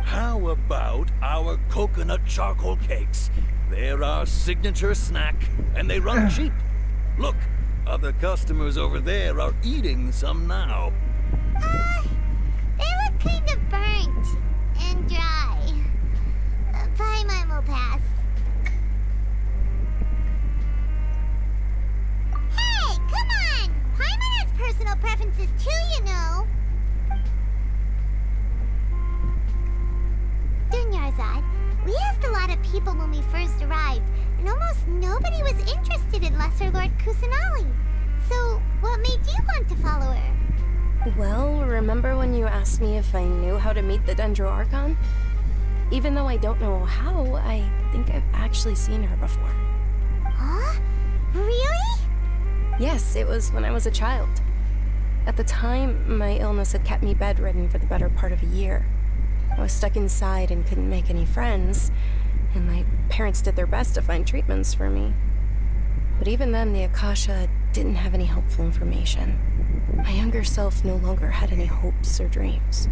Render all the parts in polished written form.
How about our coconut charcoal cakes? They're our signature snack, and they run cheap. Look, other customers over there are eating some now. They look kind of burnt and dry. Paimon will pass. Hey, come on! Paimon has personal preferences too, you know. We asked a lot of people when we first arrived, and almost nobody was interested in Lesser Lord Kusanali. So, what made you want to follow her? Well, remember when you asked me if I knew how to meet the Dendroarchon? Even though I don't know how, I think I've actually seen her before. Huh? Really? Yes, it was when I was a child. At the time, my illness had kept me bedridden for the better part of a year. I was stuck inside and couldn't make any friends, and my parents did their best to find treatments for me. But even then, the Akasha didn't have any helpful information. My younger self no longer had any hopes or dreams.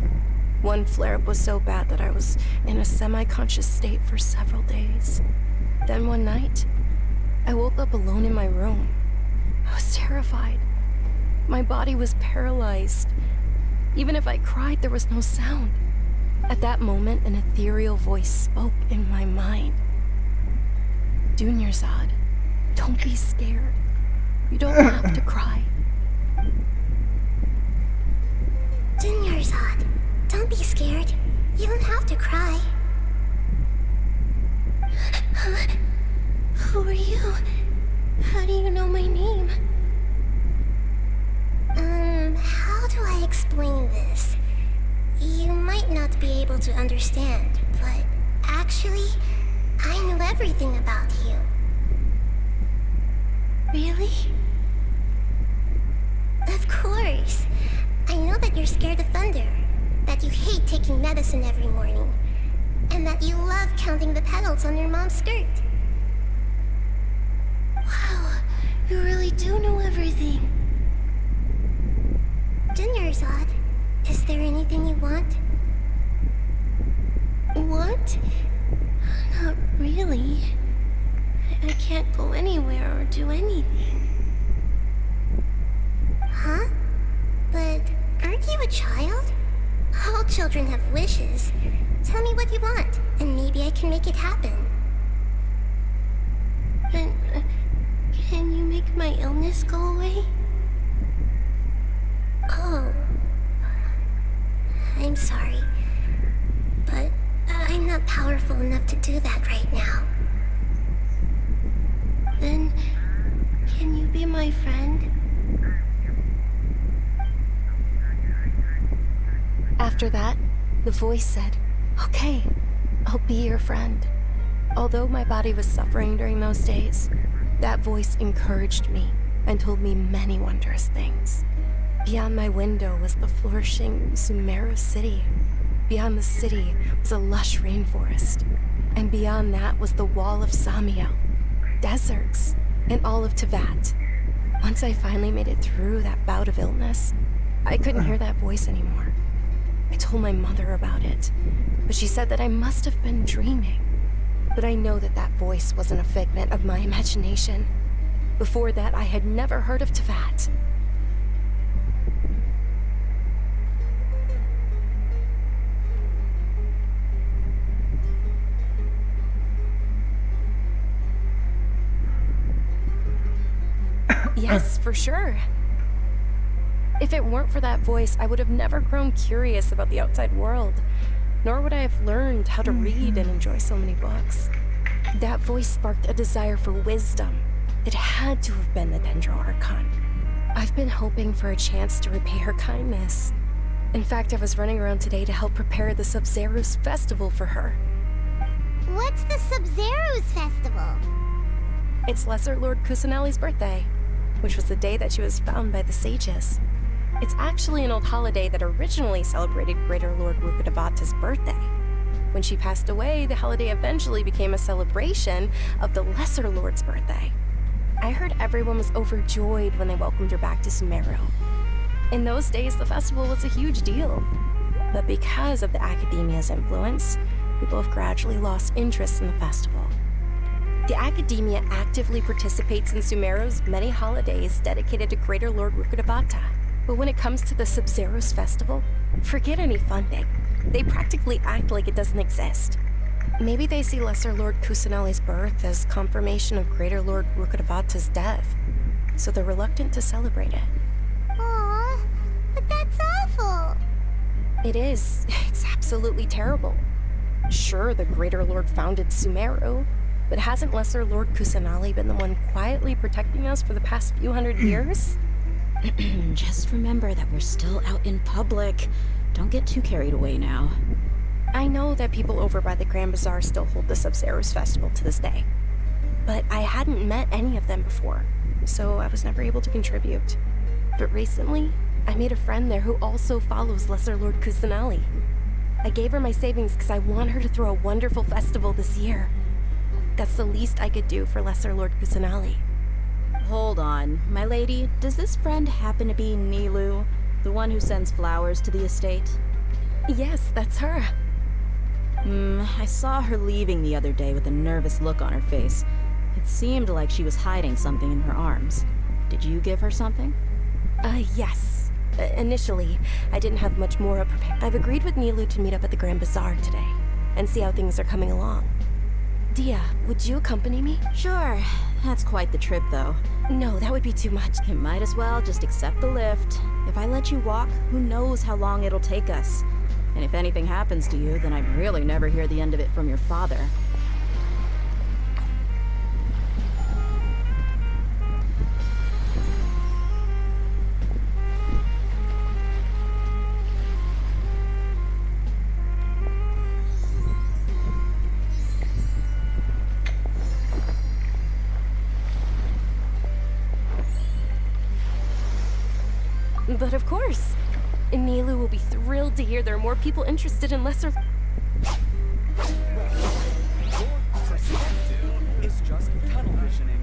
One flare-up was so bad that I was in a semi-conscious state for several days. Then one night, I woke up alone in my room. I was terrified. My body was paralyzed. Even if I cried, there was no sound. At that moment, an ethereal voice spoke in my mind. Dunyarzad, don't be scared. You don't have to cry. Dunyarzad, don't be scared. You don't have to cry. Who are you? How do you know my name? How do I explain this? You might not be able to understand, but actually, I know everything about you. Really? Of course. I know that you're scared of thunder, that you hate taking medicine every morning, and that you love counting the petals on your mom's skirt. Wow, you really do know everything. Dunyarzad, is there anything you want? What? Not really. I can't go anywhere or do anything. Huh? But aren't you a child? All children have wishes. Tell me what you want, and maybe I can make it happen. And can you make my illness go away? Oh. I'm sorry, but I'm not powerful enough to do that right now. Then, can you be my friend? After that, the voice said, "Okay, I'll be your friend." Although my body was suffering during those days, that voice encouraged me and told me many wondrous things. Beyond my window was the flourishing Sumeru city. Beyond the city was a lush rainforest. And beyond that was the wall of Samiel, deserts, and all of Teyvat. Once I finally made it through that bout of illness, I couldn't hear that voice anymore. I told my mother about it, but she said that I must have been dreaming. But I know that that voice wasn't a figment of my imagination. Before that, I had never heard of Teyvat. Yes, for sure. If it weren't for that voice, I would have never grown curious about the outside world, nor would I have learned how to read and enjoy so many books. That voice sparked a desire for wisdom. It had to have been the Dendro Archon. I've been hoping for a chance to repay her kindness. In fact, I was running around today to help prepare the Sub-Zero's festival for her. What's the Sub-Zero's festival? It's Lesser Lord Kusanali's birthday, which was the day that she was found by the sages. It's actually an old holiday that originally celebrated Greater Lord Rukkhadevata's birthday. When she passed away, the holiday eventually became a celebration of the Lesser Lord's birthday. I heard everyone was overjoyed when they welcomed her back to Sumeru. In those days, the festival was a huge deal. But because of the Academia's influence, people have gradually lost interest in the festival. The Academia actively participates in Sumeru's many holidays dedicated to Greater Lord Rukkhadevata. But when it comes to the Sub-Zero's festival, forget any funding. They practically act like it doesn't exist. Maybe they see Lesser Lord Kusanali's birth as confirmation of Greater Lord Rukkhadevata's death, so they're reluctant to celebrate it. Aww, but that's awful. It is. It's absolutely terrible. Sure, the Greater Lord founded Sumeru, but hasn't Lesser Lord Kusanali been the one quietly protecting us for the past few hundred years? Just remember that we're still out in public. Don't get too carried away now. I know that people over by the Grand Bazaar still hold the Sub-Zero's festival to this day, but I hadn't met any of them before, so I was never able to contribute. But recently, I made a friend there who also follows Lesser Lord Kusanali. I gave her my savings because I want her to throw a wonderful festival this year. That's the least I could do for Lesser Lord Kusanali. Hold on, my lady. Does this friend happen to be Nilou, the one who sends flowers to the estate? Yes, that's her. I saw her leaving the other day with a nervous look on her face. It seemed like she was hiding something in her arms. Did you give her something? Yes. Initially, I didn't have much more prepared. I've agreed with Nilou to meet up at the Grand Bazaar today and see how things are coming along. Dia, would you accompany me? Sure. That's quite the trip, though. No, that would be too much. You might as well just accept the lift. If I let you walk, who knows how long it'll take us. And if anything happens to you, then I'd really never hear the end of it from your father. But of course, Nilou will be thrilled to hear there are more people interested in Lesser... Your perspective is just tunnel visioning.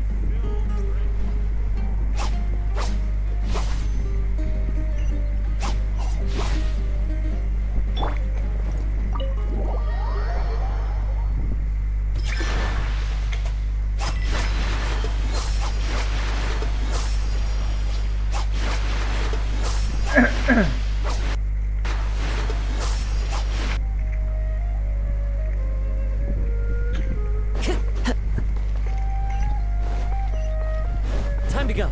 Time to go.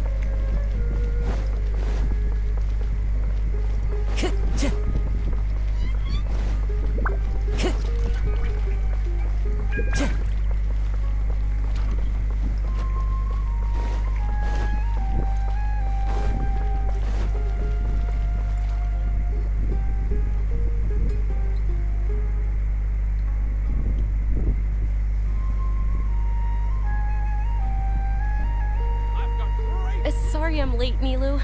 Sorry I'm late, Nilou.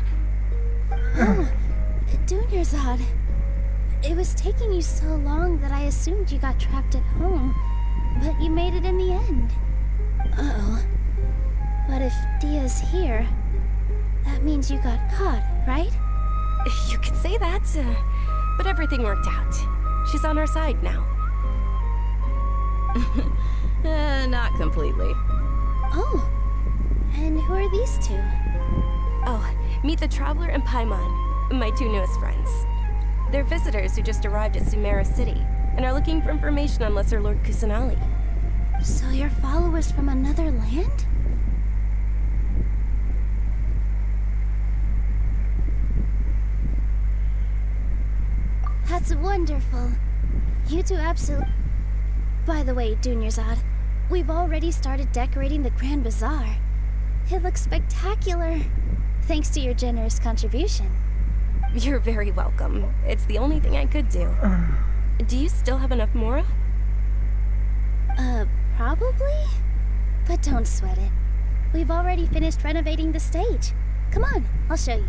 Oh, Dunyazad. It was taking you so long that I assumed you got trapped at home, but you made it in the end. Uh-oh. But if Dia's here, that means you got caught, right? You could say that, but everything worked out. She's on our side now. Not completely. Oh, and who are these two? Oh, meet the Traveler and Paimon, my two newest friends. They're visitors who just arrived at Sumeru City and are looking for information on Lesser Lord Kusanali. So you're followers from another land? That's wonderful. You two absolutely... By the way, Dunyazad, We've already started decorating the Grand Bazaar. It looks spectacular, thanks to your generous contribution. You're very welcome. It's the only thing I could do. Do you still have enough mora? Probably? But don't sweat it. We've already finished renovating the stage. Come on, I'll show you.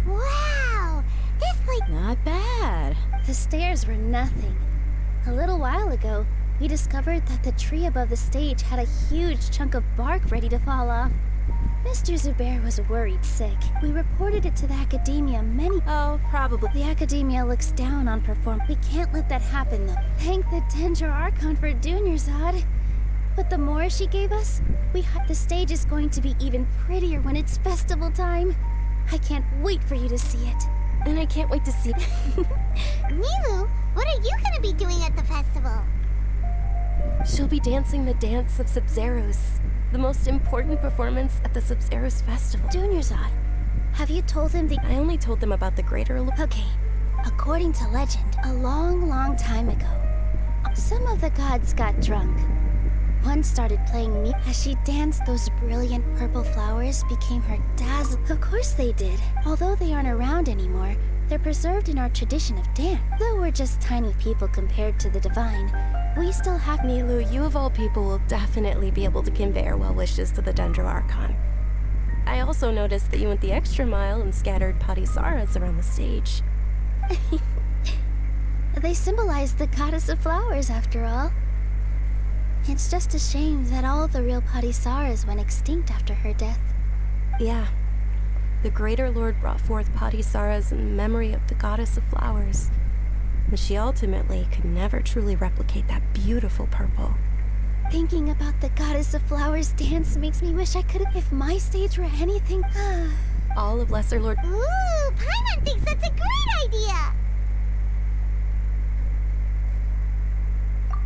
Wow! This place... Not bad. The stairs were nothing. A little while ago, we discovered that the tree above the stage had a huge chunk of bark ready to fall off. Mr. Zubair was worried sick. We reported it to the academia Oh, probably. The academia looks down on We can't let that happen, though. Thank the Dendra Archon for Dunyarzad. But the more she gave us, the stage is going to be even prettier when it's festival time. I can't wait for you to see it. And I can't wait to see... Nilu, what are you gonna be doing at the festival? She'll be dancing the dance of Sub-Zeros, the most important performance at the Sub-Zeros festival. Dunyarzad, have you told him I only told them about the greater... Okay, according to legend, a long, long time ago, some of the gods got drunk. One started playing me as she danced. Those brilliant purple flowers became her dazzle. Of course they did. Although they aren't around anymore, they're preserved in our tradition of dance. Though we're just tiny people compared to the divine, we still have... Nilu, you of all people will definitely be able to convey our well wishes to the Dendra Archon. I also noticed that you went the extra mile and scattered Padisaras around the stage. They symbolize the goddess of flowers, after all. It's just a shame that all the real Padisaras went extinct after her death. Yeah. The Greater Lord brought forth Padisaras in memory of the goddess of flowers. But she ultimately could never truly replicate that beautiful purple. Thinking about the goddess of flowers dance makes me wish I could have... If my stage were anything... All of Lesser Lord... Ooh, Paimon thinks that's a great idea!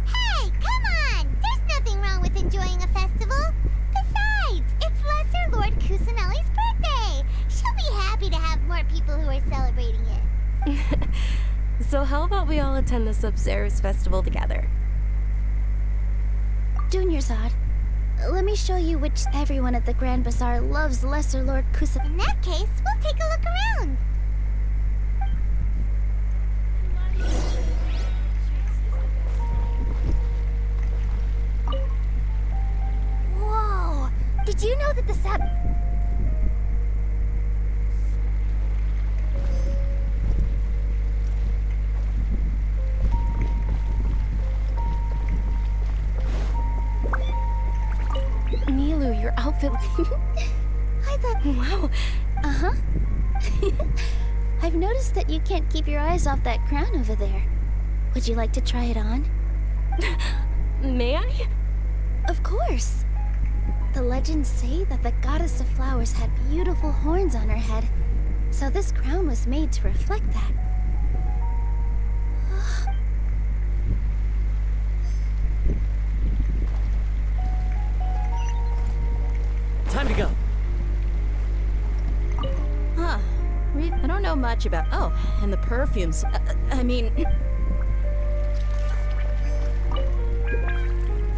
Hey, come on! There's nothing wrong with enjoying a festival. Besides, it's Lesser Lord Kusanali's birthday. She'll be happy to have more people who are celebrating it. So how about we all attend the Sub-Zeros festival together? Dunyarzad, let me show you which everyone at the Grand Bazaar loves Lesser Lord Kusa. In that case, we'll take a look around. Whoa! Did you know that the Nilu, your outfit... I thought... Wow. Uh-huh. I've noticed that you can't keep your eyes off that crown over there. Would you like to try it on? May I? Of course. The legends say that the goddess of flowers had beautiful horns on her head, so this crown was made to reflect that. Time to go. Huh. I don't know much about... Oh, and the perfumes. I mean...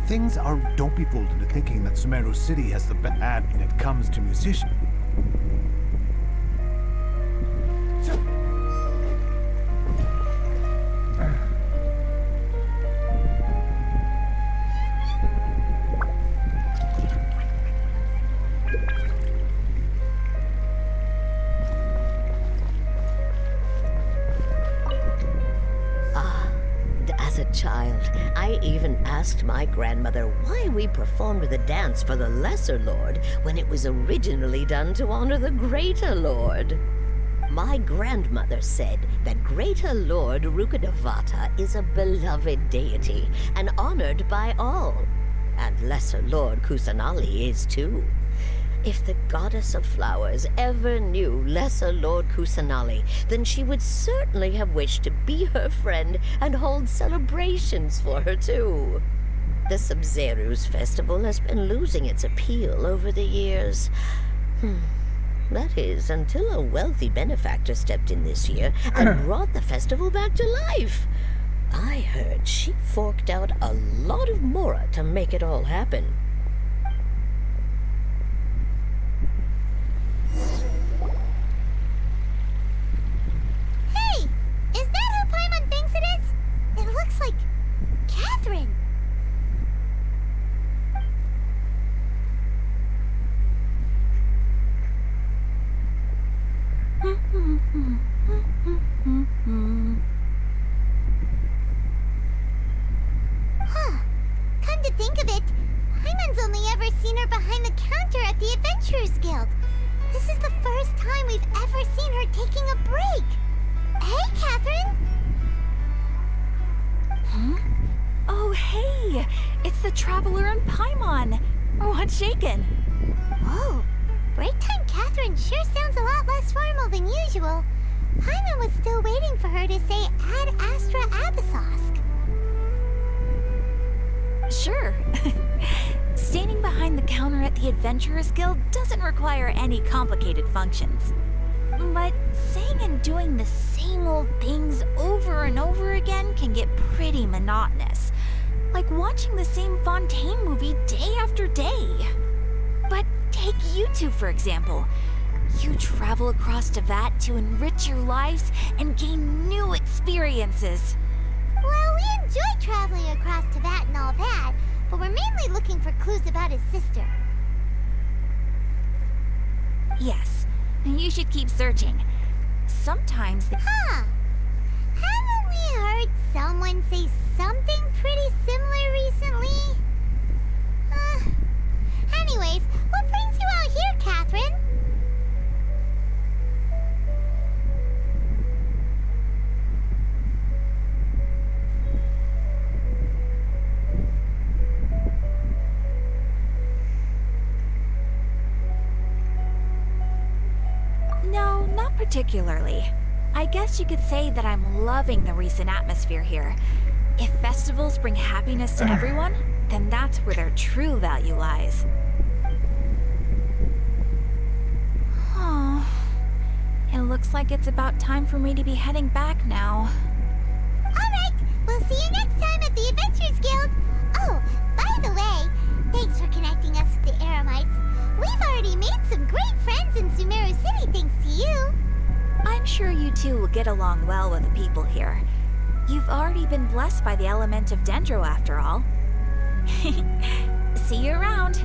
Things don't be fooled into thinking that Sumeru City has the bad when it comes to musicians. I even asked my grandmother why we performed the dance for the Lesser Lord when it was originally done to honor the Greater Lord. My grandmother said that Greater Lord Rukkhadevata is a beloved deity and honored by all, and Lesser Lord Kusanali is too. If the goddess of flowers ever knew Lesser Lord Kusanali, then she would certainly have wished to be her friend and hold celebrations for her too. The Sub-Zero's festival has been losing its appeal over the years. That is, until a wealthy benefactor stepped in this year and brought the festival back to life. I heard she forked out a lot of mora to make it all happen. Hey! Is that who Paimon thinks it is? It looks like Catherine. Huh. Come to think of it, Paimon's only ever seen her behind the counter at the Adventurers Guild. This is the first time we've ever seen her taking a break. Hey, Catherine! Huh? Oh, hey! It's the Traveler and Paimon! What's shaken? Whoa! Break time Catherine sure sounds a lot less formal than usual. Paimon was still waiting for her to say Ad Astra Abyssosque. Sure. Standing behind the counter at the Adventurers Guild doesn't require any complicated functions. But saying and doing the same old things over and over again can get pretty monotonous. Like watching the same Fontaine movie day after day. But take you two, for example. You travel across Teyvat to enrich your lives and gain new experiences. Well, we enjoy traveling across Teyvat and all that, but we're mainly looking for clues about his sister. Yes, you should keep searching. Sometimes Huh. Haven't we heard someone say something pretty similar recently? Anyways, what brings you out here, Catherine? No, not particularly. I guess you could say that I'm loving the recent atmosphere here. If festivals bring happiness to everyone, then that's where their true value lies. Oh, it looks like it's about time for me to be heading back now. Alright, we'll see you next time at the Adventurers Guild. Oh, by the way, thanks for connecting us with the Eremites. We've already made some great friends in Sumeru City thanks to you. I'm sure you two will get along well with the people here. You've already been blessed by the element of Dendro after all. See you around.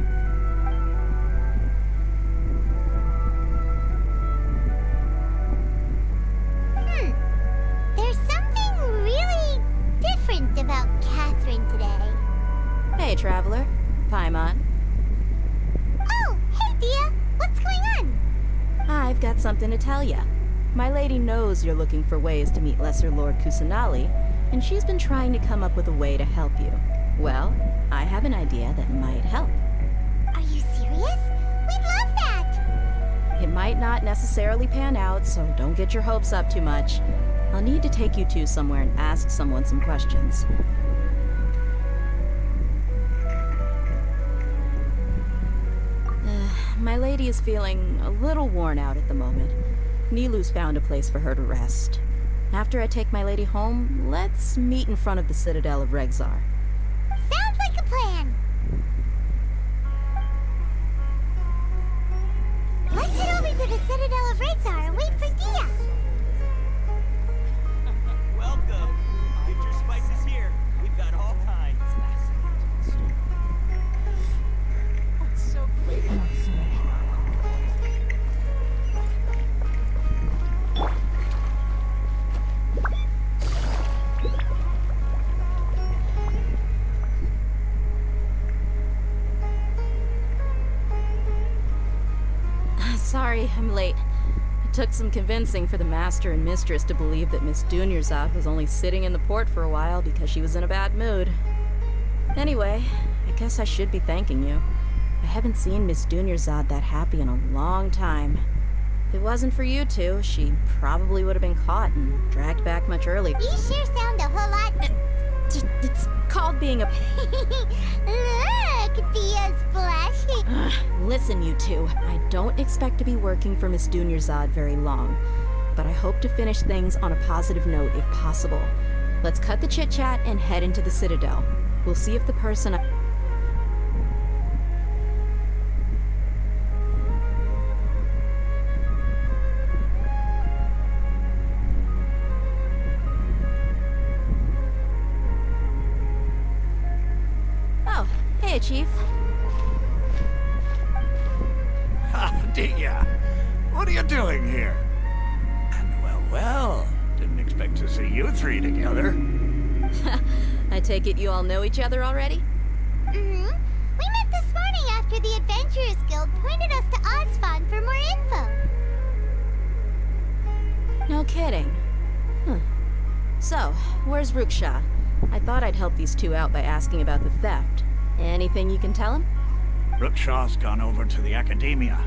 There's something really different about Catherine today. Hey, Traveler. Paimon. Oh, hey, Dia. What's going on? I've got something to tell ya. My lady knows you're looking for ways to meet Lesser Lord Kusanali, and she's been trying to come up with a way to help you. Well, I have an idea that might help. Are you serious? We'd love that! It might not necessarily pan out, so don't get your hopes up too much. I'll need to take you two somewhere and ask someone some questions. My lady is feeling a little worn out at the moment. Nilu's found a place for her to rest. After I take my lady home, let's meet in front of the Citadel of Regzar. Sounds like a plan. Let's head over to the Citadel of Regzar and wait for Dia. Welcome. Get your spices here. We've got all kinds. What's so great about Sorry, I'm late. It took some convincing for the master and mistress to believe that Miss Dunyarzad was only sitting in the port for a while because she was in a bad mood. Anyway, I guess I should be thanking you. I haven't seen Miss Dunyarzad that happy in a long time. If it wasn't for you two, she probably would have been caught and dragged back much earlier. You sure sound a whole lot... It's called being a... Look, Dia's blushing. Listen, you two. I don't expect to be working for Miss Dunyarzad very long, but I hope to finish things on a positive note if possible. Let's cut the chit-chat and head into the Citadel. We'll see if the person... Oh, hey, Chief. Dia, what are you doing here? And well, didn't expect to see you three together. I take it you all know each other already? Mm-hmm. We met this morning after the Adventurers Guild pointed us to Ozfond for more info. No kidding. So, where's Ruksha? I thought I'd help these two out by asking about the theft. Anything you can tell him? Ruksha's gone over to the Academia.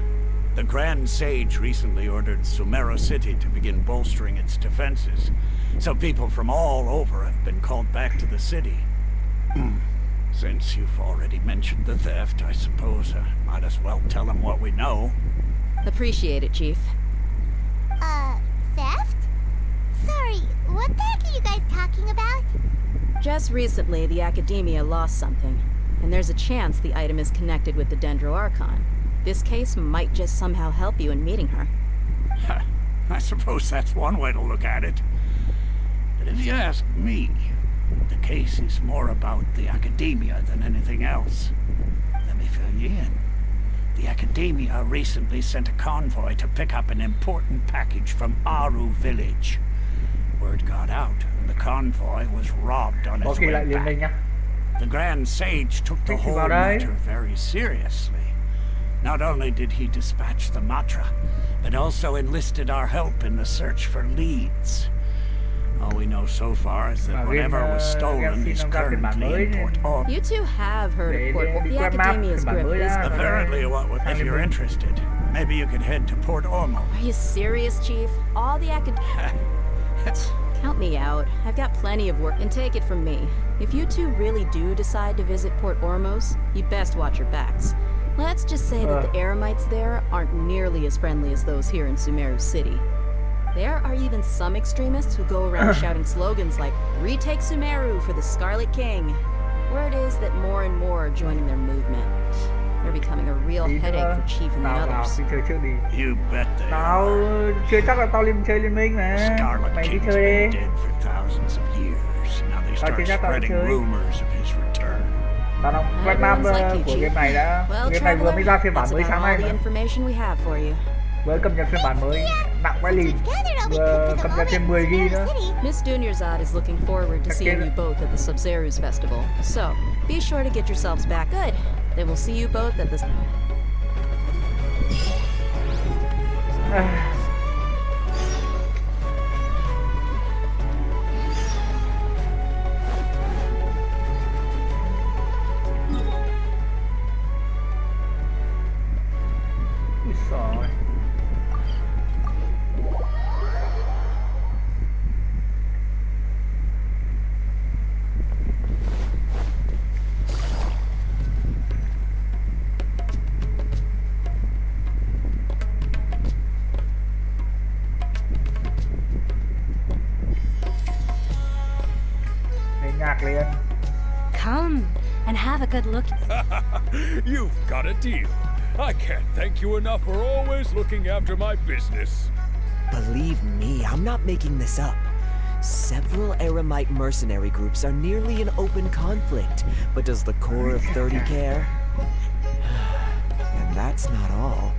The Grand Sage recently ordered Sumeru City to begin bolstering its defenses, so people from all over have been called back to the city. Since you've already mentioned the theft, I suppose I might as well tell them what we know. Appreciate it, Chief. Theft? Sorry, what the heck are you guys talking about? Just recently, the Academia lost something, and there's a chance the item is connected with the Dendro Archon. This case might just somehow help you in meeting her. I suppose that's one way to look at it. But if you ask me, the case is more about the Academia than anything else. Let me fill you in. The Academia recently sent a convoy to pick up an important package from Aru village. Word got out, and the convoy was robbed on its way back. The Grand Sage took the whole matter very seriously. Not only did he dispatch the Matra, but also enlisted our help in the search for leads. All we know so far is that whatever was stolen is currently in Port Orm. You two have heard of Port Orm. The Academia's grip is... Apparently, if you're interested, maybe you could head to Port Ormo. Are you serious, Chief? All the Count me out. I've got plenty of work. And take it from me. If you two really do decide to visit Port Ormos, you'd best watch your backs. Let's just say that the Eremites there aren't nearly as friendly as those here in Sumeru City. There are even some extremists who go around shouting slogans like, "Retake Sumeru for the Scarlet King." Word is that more and more are joining their movement. They're becoming a real headache for Chief and the others. You bet they are. Chưa chắc là tao lên chơi liên minh mà. Mày đi chơi đi. Dead for thousands of years. Now they start spreading rumors of his return. Tao đọc web map của game này đã. Game này vừa mới ra phiên bản mới sáng nay mà. Với cập nhật phiên bản mới nặng quá lìn. Vừa cập nhật thêm 10 GB nữa. Miss Dunyarzad is looking forward to seeing you both at the Sub-Zeru's festival. So, be sure to get yourselves back. Good. Then we'll see you both at the... Rồi. Nhạc liền. Come and have a good look. You've got a deal. I can't thank you enough for always looking after my business. Believe me, I'm not making this up. Several Eremite mercenary groups are nearly in open conflict, but does the core of 30 care? And that's not all.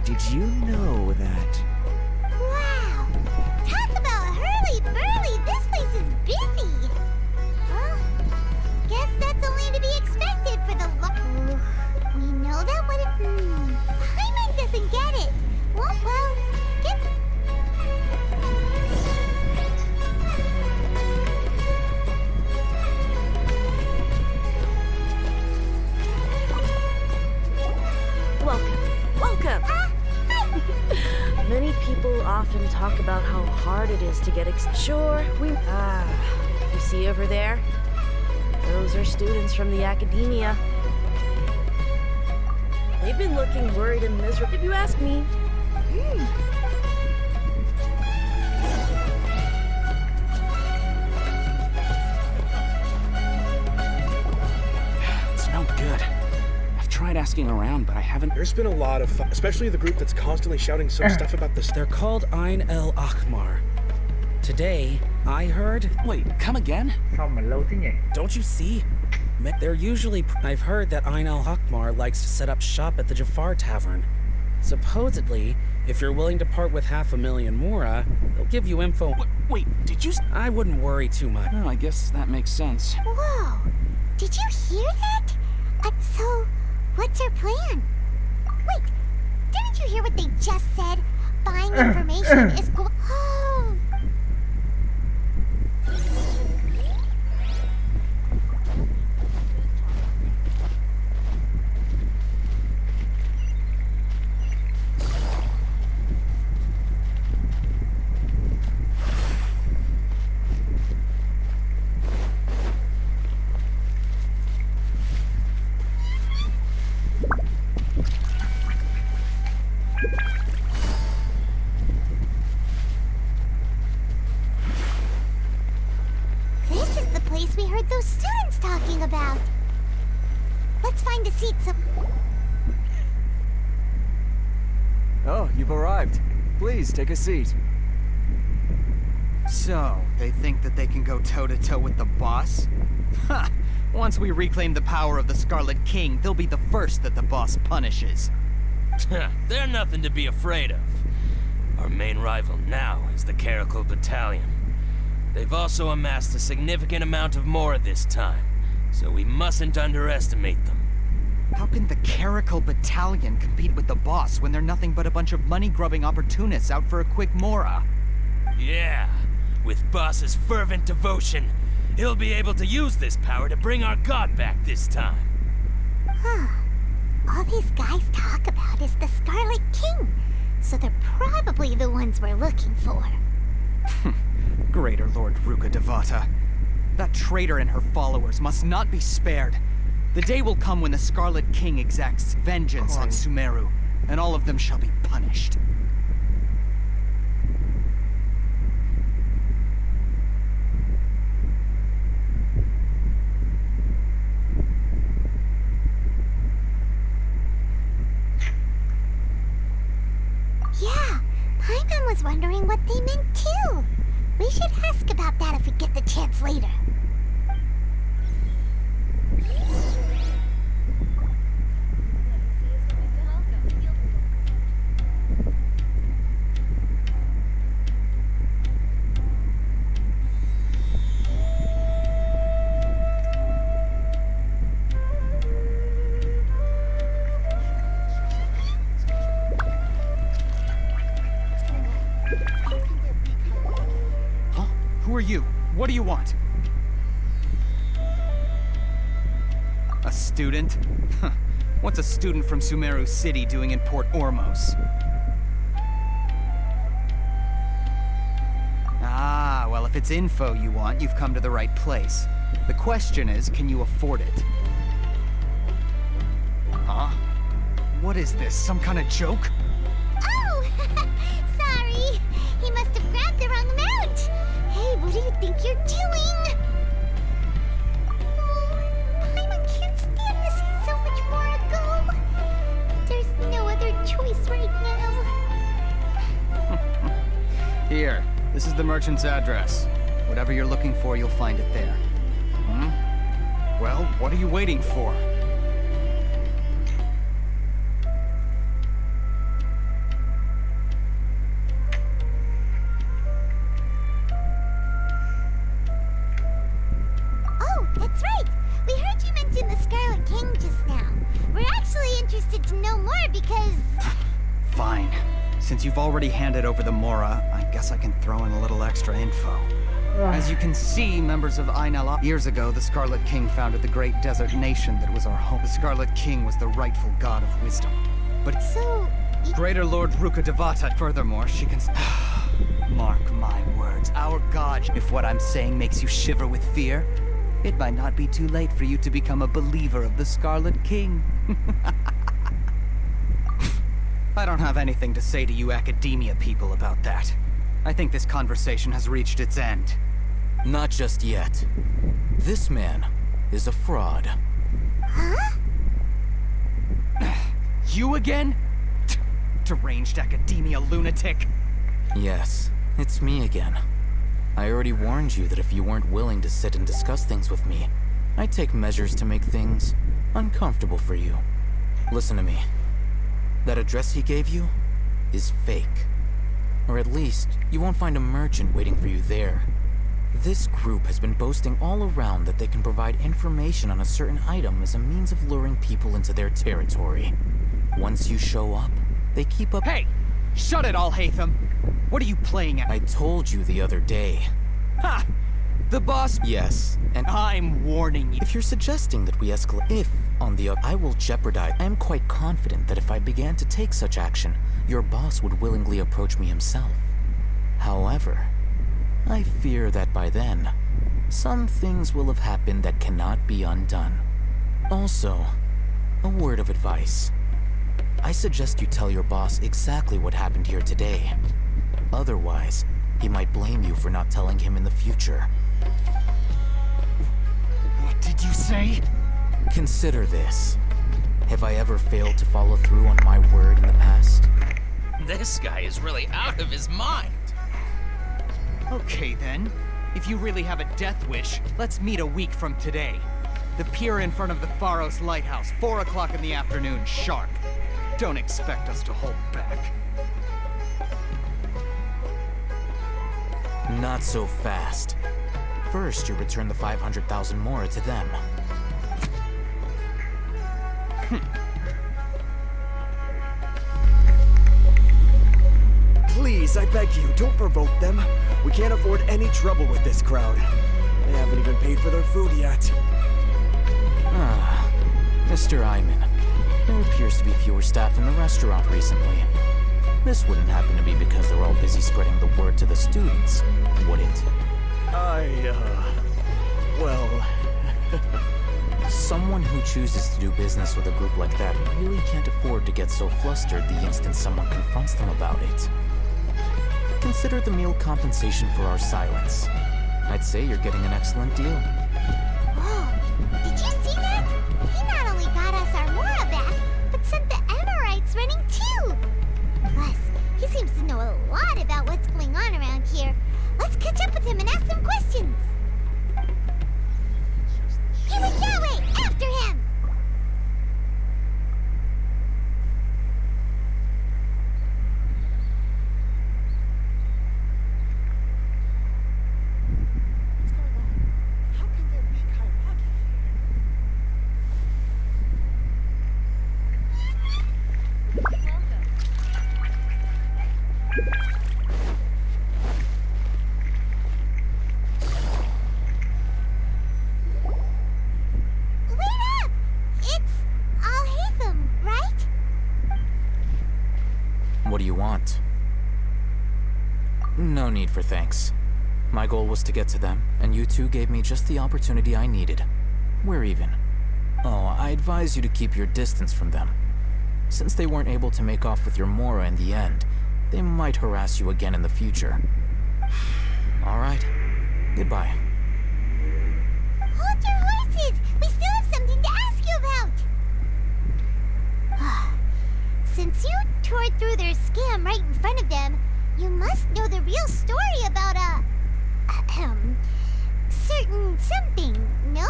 Did you know that... Wow! Talk about hurly-burly! This place is busy! Well, guess that's only to be expected for the we know that what it... Hyman doesn't get it! Well, get... Welcome! Many people often talk about how hard it is to get sure, you see over there? Those are students from the academia. They've been looking worried and miserable, if you ask me. It's no good. I've tried asking around, but I haven't. There's been a lot of fun, especially the group that's constantly shouting some stuff about this. They're called Ain El Akhmar. Today, I heard... Wait, come again? Don't you see? They're usually... I've heard that Ain El Akhmar likes to set up shop at the Jafar Tavern. Supposedly, if you're willing to part with 500,000 Mora, they'll give you info... Wait, did you... I wouldn't worry too much. Oh, I guess that makes sense. Whoa! Did you hear that? So, what's our plan? Wait, didn't you hear what they just said? Buying information is go- Oh! We heard those students talking about. Let's find a seat Oh, you've arrived. Please, take a seat. So, they think that they can go toe-to-toe with the boss? Ha! Once we reclaim the power of the Scarlet King, they'll be the first that the boss punishes. They're nothing to be afraid of. Our main rival now is the Caracal Battalion. They've also amassed a significant amount of Mora this time, so we mustn't underestimate them. How can the Caracal Battalion compete with the boss when they're nothing but a bunch of money-grubbing opportunists out for a quick Mora? Yeah, with boss's fervent devotion, he'll be able to use this power to bring our god back this time. Huh. All these guys talk about is the Scarlet King, so they're probably the ones we're looking for. Greater Lord Ruka Devata. That traitor and her followers must not be spared. The day will come when the Scarlet King exacts vengeance on Sumeru, and all of them shall be punished. Yeah, Paimon was wondering what they meant too. We should ask about that if we get the chance later. Who are you? What do you want? A student? What's a student from Sumeru City doing in Port Ormos? Ah, well, if it's info you want, you've come to the right place. The question is, can you afford it? Huh? What is this, some kind of joke? Oh! Sorry! He must have grabbed the wrong amount! Hey, what do you think you're doing? Paimon can't stand to see so much more go. There's no other choice right now. Here, this is the merchant's address. Whatever you're looking for, you'll find it there. Well, what are you waiting for? That's right! We heard you mention the Scarlet King just now. We're actually interested to know more because... Fine. Since you've already handed over the Mora, I guess I can throw in a little extra info. As you can see, members of Ain El Akhmar, years ago, the Scarlet King founded the great desert nation that was our home. The Scarlet King was the rightful god of wisdom. But... So... Greater Lord Ruka Devata, furthermore, she can... Mark my words, our god... If what I'm saying makes you shiver with fear, it might not be too late for you to become a believer of the Scarlet King. I don't have anything to say to you academia people about that. I think this conversation has reached its end. Not just yet. This man is a fraud. Huh? You again? Deranged academia lunatic. Yes, it's me again. I already warned you that if you weren't willing to sit and discuss things with me, I'd take measures to make things uncomfortable for you. Listen to me. That address he gave you is fake. Or at least, you won't find a merchant waiting for you there. This group has been boasting all around that they can provide information on a certain item as a means of luring people into their territory. Once you show up, they keep up— Hey! Shut it all, Hatham! What are you playing at? I told you the other day. Ha! The boss— Yes, and I'm warning you. If you're suggesting that we escalate— If, on the other— I will jeopardize— I am quite confident that if I began to take such action, your boss would willingly approach me himself. However, I fear that by then, some things will have happened that cannot be undone. Also, a word of advice. I suggest you tell your boss exactly what happened here today. Otherwise, he might blame you for not telling him in the future. What did you say? Consider this. Have I ever failed to follow through on my word in the past? This guy is really out of his mind. Okay then. If you really have a death wish, let's meet a week from today. The pier in front of the Pharos Lighthouse, 4 o'clock in the afternoon, sharp. Don't expect us to hold back. Not so fast. First, you return the 500,000 Mora to them. Please, I beg you, don't provoke them. We can't afford any trouble with this crowd. They haven't even paid for their food yet. Ah, Mr. Iman. There appears to be fewer staff in the restaurant recently. This wouldn't happen to be because they're all busy spreading the word to the students, would it? Well... Someone who chooses to do business with a group like that really can't afford to get so flustered the instant someone confronts them about it. Consider the meal compensation for our silence. I'd say you're getting an excellent deal. Whoa, did you see that? He not only got us our Mora back, but sent the Amorites running too. Plus, he seems to know a lot about what's going on around here. Let's catch up with him and ask some questions. He went that way! After him! What do you want? No need for thanks. My goal was to get to them, and you two gave me just the opportunity I needed. We're even. Oh, I advise you to keep your distance from them. Since they weren't able to make off with your Mora in the end, they might harass you again in the future. All right. Goodbye. Hold your horses! We still have something to ask you about! Since you tore through their scam right in front of them, you must know the real story about certain something, no?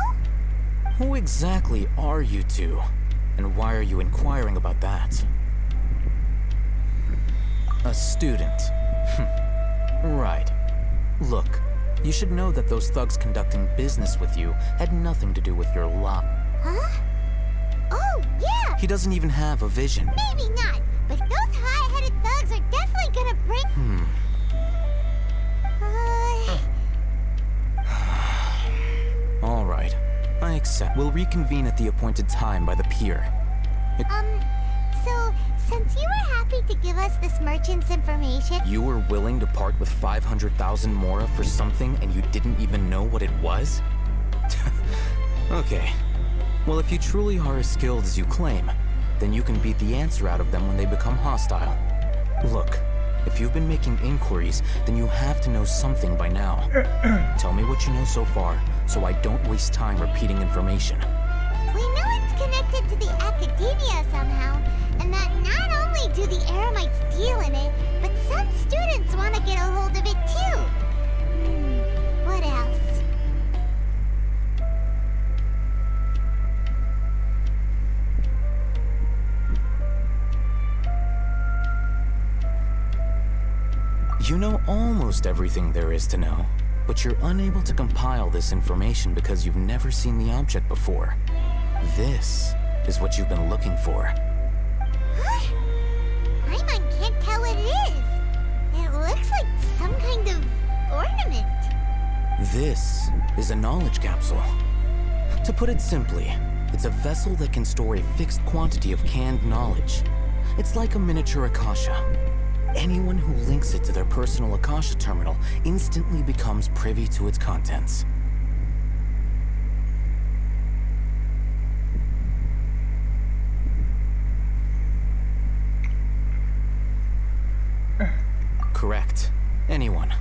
Who exactly are you two? And why are you inquiring about that? A student. Right. Look, you should know that those thugs conducting business with you had nothing to do with your lot. Huh? Oh, yeah! He doesn't even have a vision. Maybe not, but those high-headed thugs are definitely gonna bring... All right. I accept. We'll reconvene at the appointed time by the pier. So, since you were happy to give us this merchant's information... You were willing to part with 500,000 Mora for something and you didn't even know what it was? Okay. Well, if you truly are as skilled as you claim, then you can beat the answer out of them when they become hostile. Look, if you've been making inquiries, then you have to know something by now. Tell me what you know so far, so I don't waste time repeating information. We know it's connected to the academia somehow, and that not only do the Eremites deal in it, but some students want to get a hold of it too. What else? You know almost everything there is to know, but you're unable to compile this information because you've never seen the object before. This is what you've been looking for. Huh? My mind can't tell what it is. It looks like some kind of ornament. This is a knowledge capsule. To put it simply, it's a vessel that can store a fixed quantity of canned knowledge. It's like a miniature Akasha. Anyone who links it to their personal Akasha terminal instantly becomes privy to its contents. Correct. Anyone.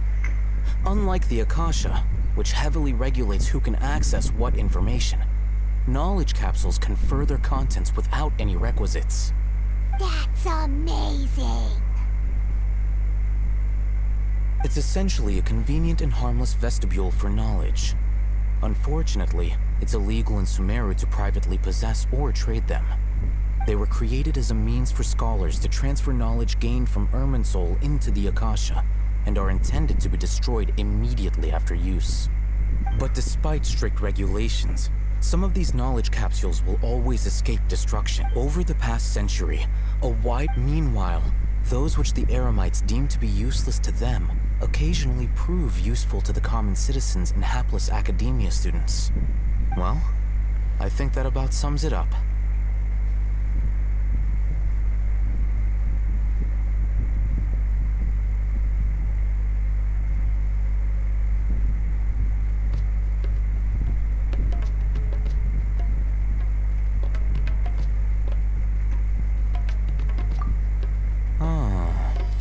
Unlike the Akasha, which heavily regulates who can access what information, knowledge capsules confer their contents without any requisites. That's amazing. It's essentially a convenient and harmless vestibule for knowledge. Unfortunately, it's illegal in Sumeru to privately possess or trade them. They were created as a means for scholars to transfer knowledge gained from Irminsul into the Akasha, and are intended to be destroyed immediately after use. But despite strict regulations, some of these knowledge capsules will always escape destruction. Over the past century, meanwhile, those which the Eremites deem to be useless to them occasionally prove useful to the common citizens and hapless academia students. Well, I think that about sums it up.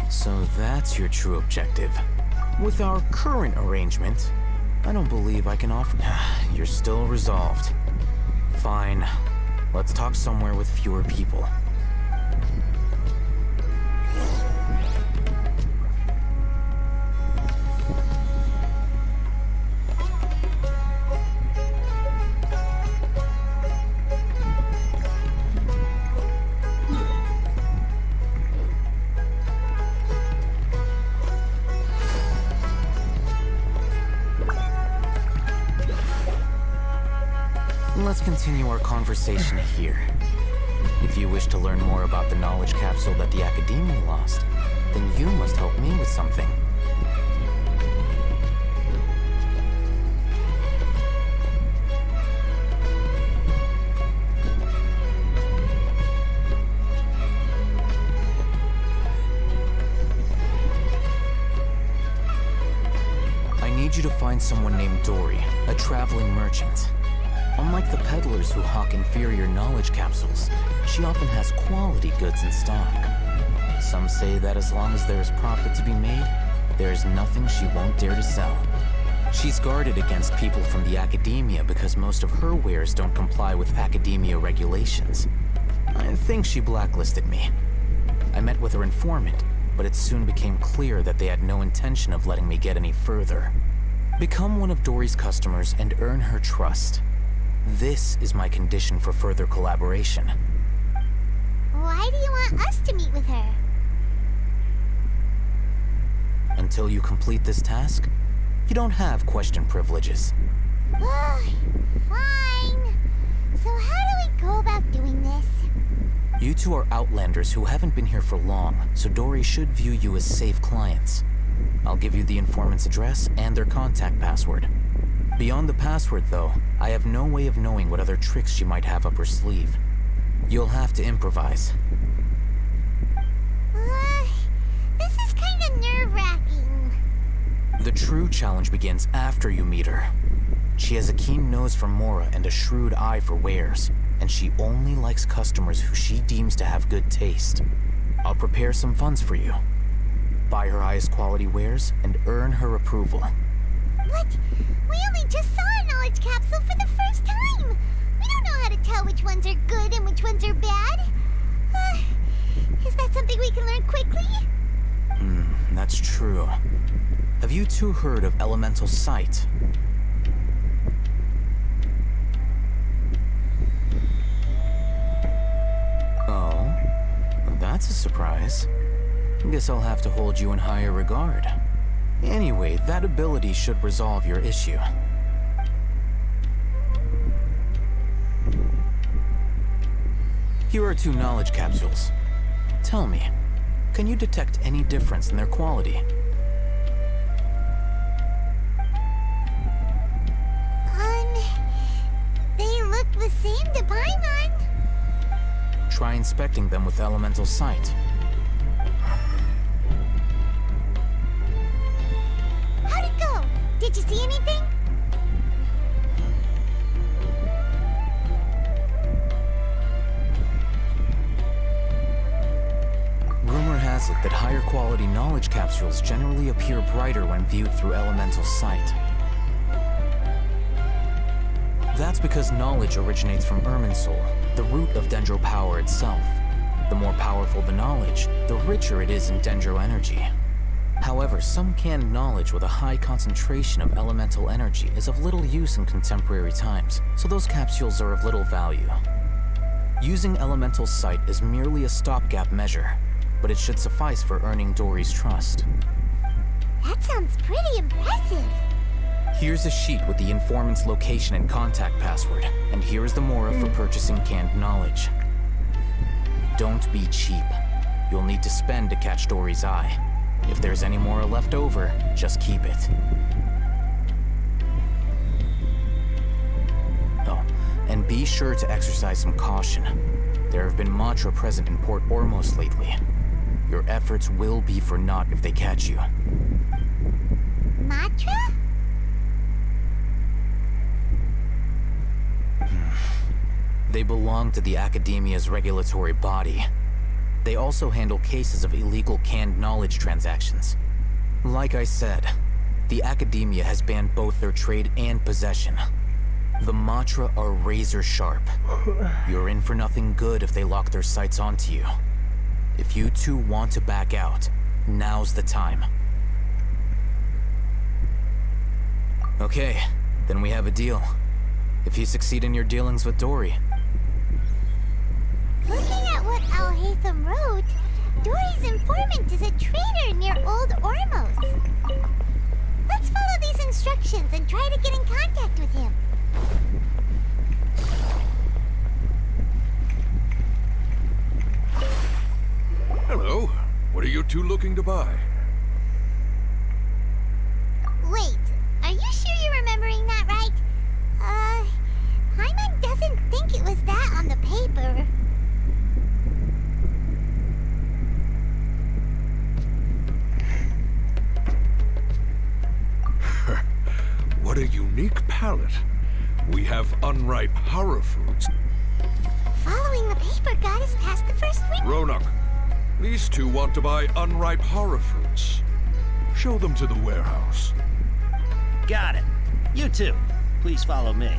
So that's your true objective. With our current arrangement, I don't believe I can offer... You're still resolved. Fine. Let's talk somewhere with fewer people. Let's continue our conversation here. If you wish to learn more about the knowledge capsule that the Academia lost, then you must help me with something. I need you to find someone named Dory, a traveling merchant. Unlike the peddlers who hawk inferior knowledge capsules, she often has quality goods in stock. Some say that as long as there is profit to be made, there is nothing she won't dare to sell. She's guarded against people from the Academia because most of her wares don't comply with Academia regulations. I think she blacklisted me. I met with her informant, but it soon became clear that they had no intention of letting me get any further. Become one of Dory's customers and earn her trust. This is my condition for further collaboration. Why do you want us to meet with her? Until you complete this task, you don't have question privileges. Fine. So how do we go about doing this? You two are outlanders who haven't been here for long, so Dory should view you as safe clients. I'll give you the informant's address and their contact password. Beyond the password, though, I have no way of knowing what other tricks she might have up her sleeve. You'll have to improvise. This is kind of nerve-wracking. The true challenge begins after you meet her. She has a keen nose for mora and a shrewd eye for wares, and she only likes customers who she deems to have good taste. I'll prepare some funds for you. Buy her highest quality wares and earn her approval. What? We only just saw a knowledge capsule for the first time! We don't know how to tell which ones are good and which ones are bad. Is that something we can learn quickly? That's true. Have you two heard of elemental sight? Oh, that's a surprise. Guess I'll have to hold you in higher regard. Anyway, that ability should resolve your issue. Here are 2 knowledge capsules. Tell me, can you detect any difference in their quality? They look the same to Paimon. Try inspecting them with elemental sight. How'd it go? Did you see anything? Rumor has it that higher quality knowledge capsules generally appear brighter when viewed through elemental sight. That's because knowledge originates from Irminsul, the root of Dendro power itself. The more powerful the knowledge, the richer it is in Dendro energy. However, some canned knowledge with a high concentration of elemental energy is of little use in contemporary times, so those capsules are of little value. Using elemental sight is merely a stopgap measure, but it should suffice for earning Dory's trust. That sounds pretty impressive. Here's a sheet with the informant's location and contact password, and here's the mora for purchasing canned knowledge. Don't be cheap. You'll need to spend to catch Dory's eye. If there's any mora left over, just keep it. Oh, and be sure to exercise some caution. There have been Matra present in Port Ormos lately. Your efforts will be for naught if they catch you. Matra? They belong to the Academia's regulatory body. They also handle cases of illegal canned knowledge transactions. Like I said, the Academia has banned both their trade and possession. The Matra are razor sharp. You're in for nothing good if they lock their sights onto you. If you two want to back out, now's the time. Okay, then we have a deal. If you succeed in your dealings with Dory. Looking at what Al-Haytham wrote, Dory's informant is a trader near Old Ormos. Let's follow these instructions and try to get in contact with him. Hello. What are you two looking to buy? Wait, are you sure you're remembering that right? Paimon doesn't think it was that on the paper. What a unique palette. We have unripe horror fruits. Following the paper got us past the first ring. Ronak, these two want to buy unripe horror fruits. Show them to the warehouse. Got it. You two, please follow me.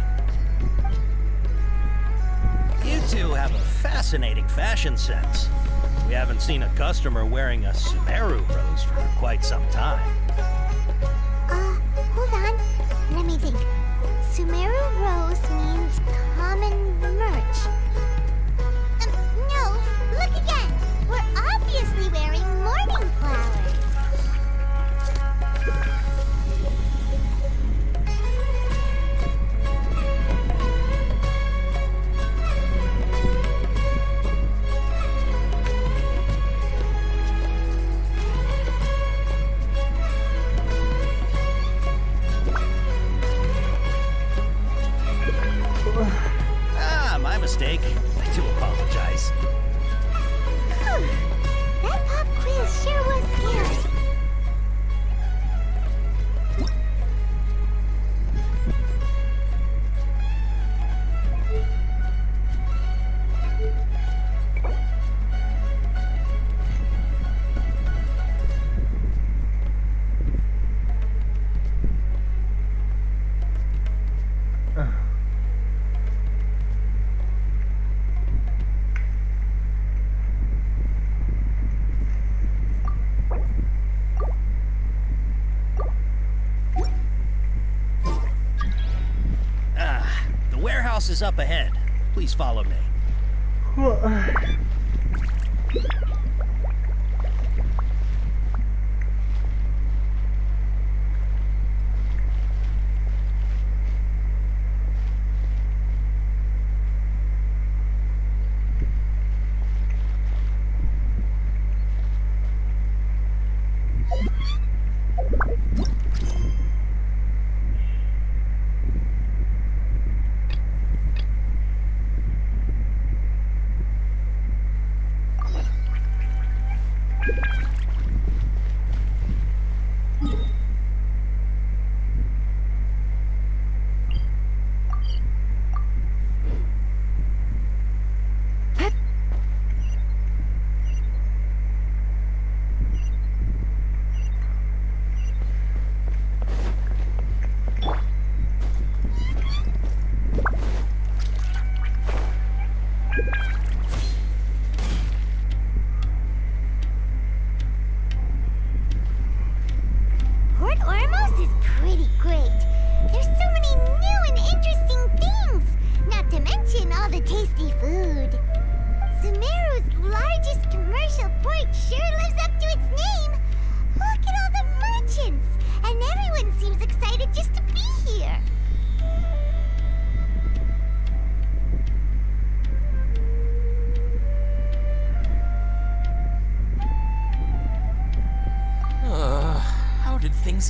You two have a fascinating fashion sense. We haven't seen a customer wearing a Sumeru rose for quite some time. Hold on. Let me think. Sumeru rose means common merch. No, look again. We're obviously wearing morning flowers. is up ahead. Please follow me.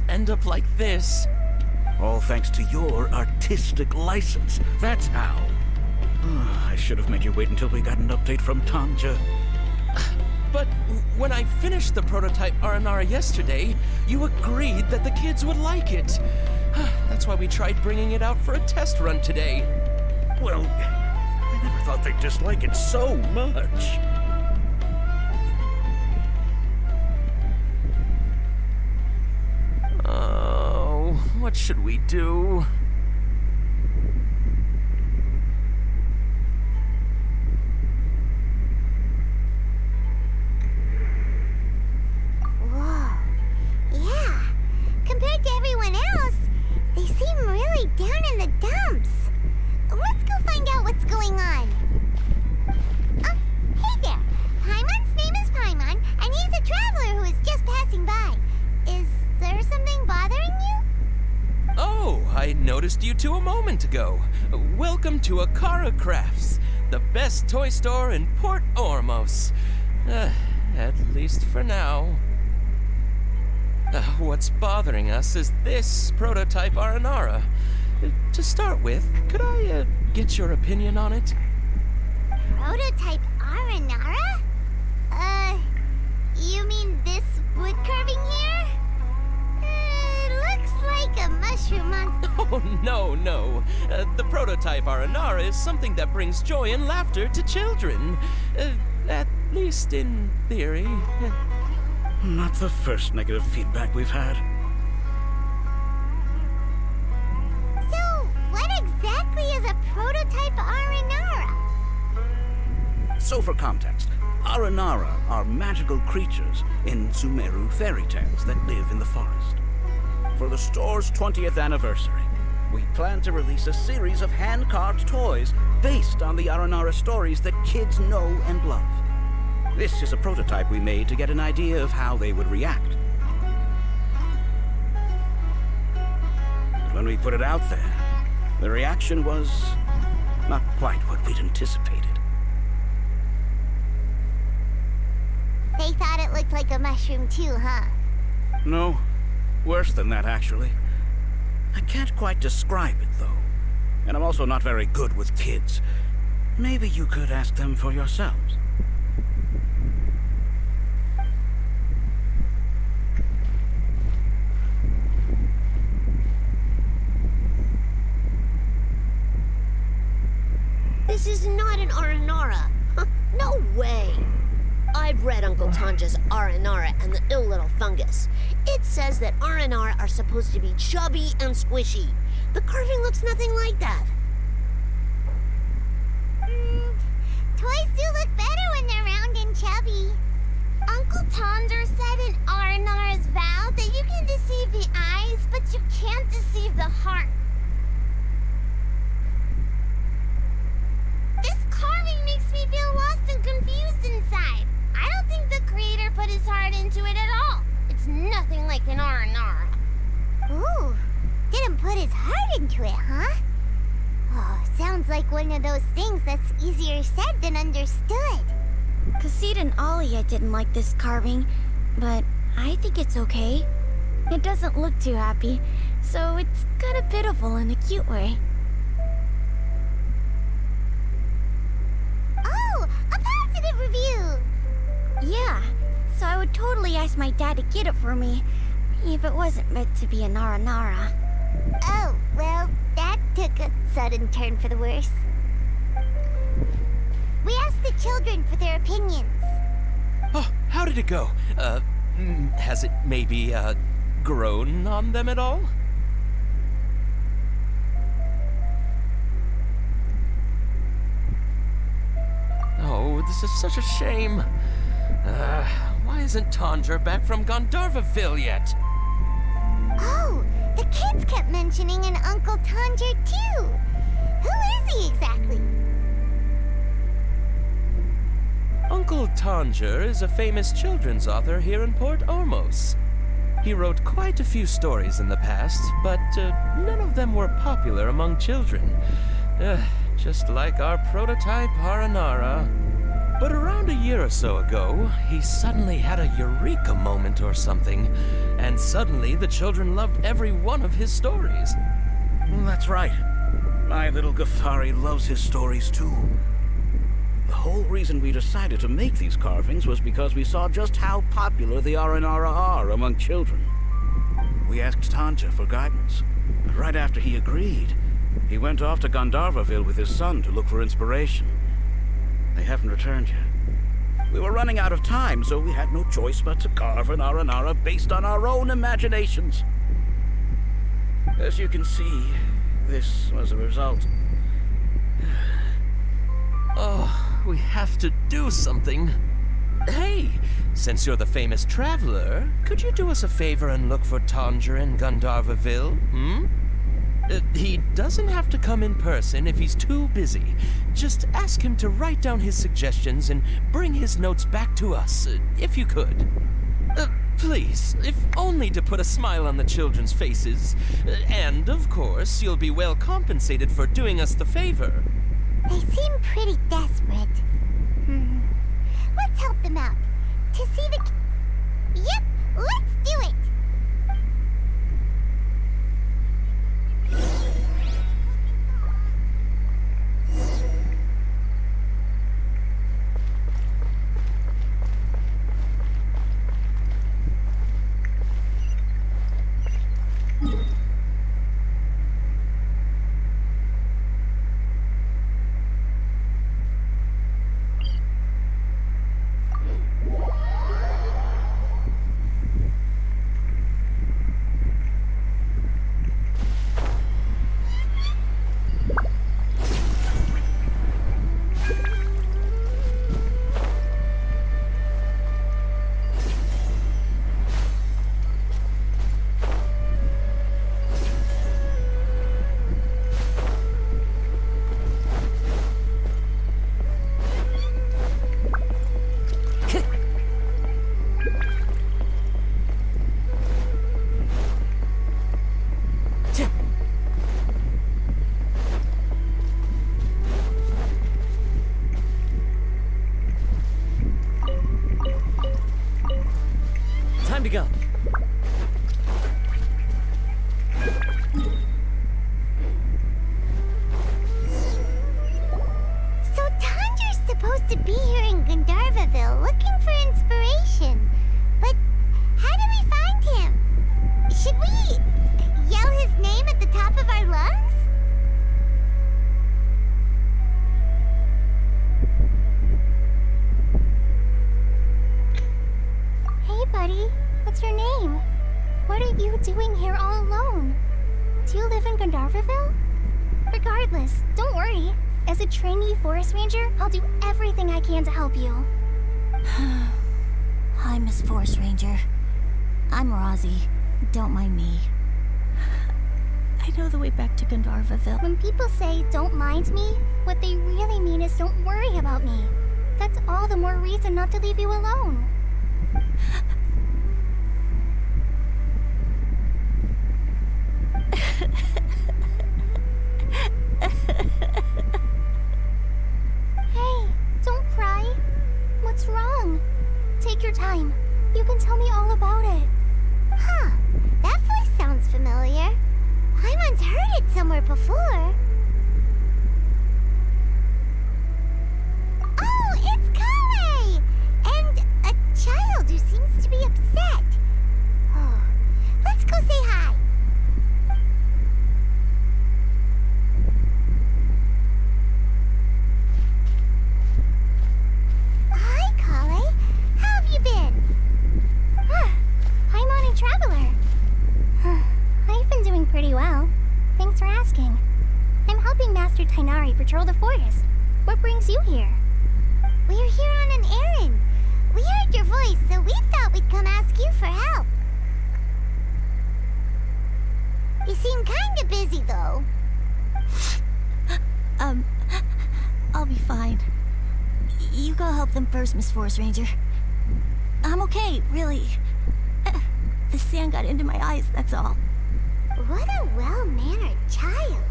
End up like this. All thanks to your artistic license. That's how. I should have made you wait until we got an update from Tanja. But when I finished the prototype Aranara yesterday, you agreed that the kids would like it. That's why we tried bringing it out for a test run today. Well, I never thought they'd dislike it so much. What should we do? Whoa. Yeah. Compared to everyone else, they seem really down in the dumps. Let's go find out what's going on. Oh, hey there. Paimon's name is Paimon, and he's a traveler who is just passing by. Is there something bothering you? Oh, I noticed you two a moment ago. Welcome to Akara Crafts, the best toy store in Port Ormos. At least for now. What's bothering us is this prototype Aranara. To start with, could I get your opinion on it? Prototype Aranara? You mean this wood carving here? Looks like a mushroom monster. Oh, no. The prototype Aranara is something that brings joy and laughter to children. At least in theory. Not the first negative feedback we've had. So, what exactly is a prototype Aranara? So for context, Aranara are magical creatures in Sumeru fairy tales that live in the forest. For the store's 20th anniversary, we plan to release a series of hand-carved toys based on the Aranara stories that kids know and love. This is a prototype we made to get an idea of how they would react. But when we put it out there, the reaction was not quite what we'd anticipated. They thought it looked like a mushroom too, huh? No. Worse than that, actually. I can't quite describe it, though. And I'm also not very good with kids. Maybe you could ask them for yourselves. This is not an Aranara. No way. I've read Uncle Tanja's Aranara and the Ill Little Fungus. It says that Aranara are supposed to be chubby and squishy. The carving looks nothing like that. Toys do look better when they're round and chubby. Uncle Tonder said in Aranara's vow that you can deceive the eyes, but you can't deceive the heart. carving makes me feel lost and confused inside. I don't think the creator put his heart into it at all. It's nothing like an R&R. Ooh, didn't put his heart into it, huh? Oh, sounds like one of those things that's easier said than understood. Kassid and Alia didn't like this carving, but I think it's okay. It doesn't look too happy, so it's kind of pitiful in a cute way. Oh, a positive review! Yeah, so I would totally ask my dad to get it for me, if it wasn't meant to be a Nara. Oh, well, that took a sudden turn for the worse. We asked the children for their opinions. Oh, how did it go? Has it maybe, grown on them at all? Oh, this is such a shame. Why isn't Tanger back from Gandharvaville yet? Oh, the kids kept mentioning an Uncle Tanger too. Who is he exactly? Uncle Tanger is a famous children's author here in Port Ormos. He wrote quite a few stories in the past, but none of them were popular among children. Just like our prototype Haranara. But around a year or so ago, he suddenly had a eureka moment or something, and suddenly the children loved every one of his stories. That's right. My little Ghaffari loves his stories too. The whole reason we decided to make these carvings was because we saw just how popular the Aranara are among children. We asked Tanger for guidance. Right after he agreed, he went off to Gandharvaville with his son to look for inspiration. They haven't returned yet. We were running out of time, so we had no choice but to carve an Aranara based on our own imaginations. As you can see, this was the result. Oh, we have to do something. Hey, since you're the famous traveler, could you do us a favor and look for Tanger in Gandharvaville, He doesn't have to come in person if he's too busy. Just ask him to write down his suggestions and bring his notes back to us, if you could. Please, if only to put a smile on the children's faces. And, of course, you'll be well compensated for doing us the favor. They seem pretty desperate. Let's help them out. To see the... Yep, let's do it! Time to go. So Tanger's supposed to be here in Gandharvaville looking for inspiration. But how do we find him? Should we yell his name at the top of our lungs? Hey, buddy. What's your name? What are you doing here all alone? Do you live in Gandharvaville? Regardless, don't worry. As a trainee forest ranger, I'll do everything I can to help you. Hi, Miss Forest Ranger. I'm Rozzy. Don't mind me. I know the way back to Gandharvaville. When people say, don't mind me, what they really mean is don't worry about me. That's all the more reason not to leave you alone. Hey, don't cry. What's wrong? Take your time. You can tell me all about it. Huh, that voice sounds familiar. I once heard it somewhere before. Oh, it's Kale! And a child who seems to be upset. Oh, let's go say hi. Hi, Kale. How have you been? I'm on a traveler. I've been doing pretty well. Thanks for asking. I'm helping Master Tighnari patrol the forest. What brings you here? We're here on an errand. We heard your voice, so we thought we'd come ask you for help. You seem kinda busy, though. I'll be fine. You go help them first, Miss Forest Ranger. I'm okay, really. The sand got into my eyes, that's all. What a well-mannered child.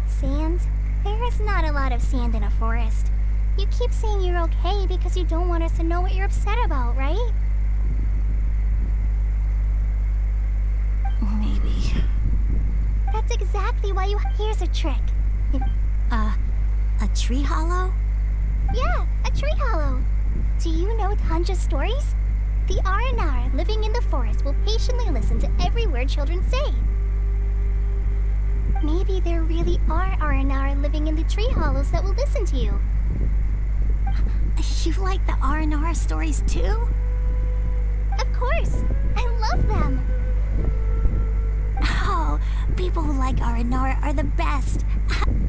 Sand? There is not a lot of sand in a forest. You keep saying you're okay because you don't want us to know what you're upset about, right? Maybe. That's exactly why you... Here's a trick. A tree hollow? Yeah, a tree hollow. Do you know Tanja's stories? The Aranara living in the forest will patiently listen to every word children say. Maybe there really are Aranara living in the tree hollows that will listen to you. You like the Aranara stories too? Of course! I love them! Oh, people who like Aranara are the best!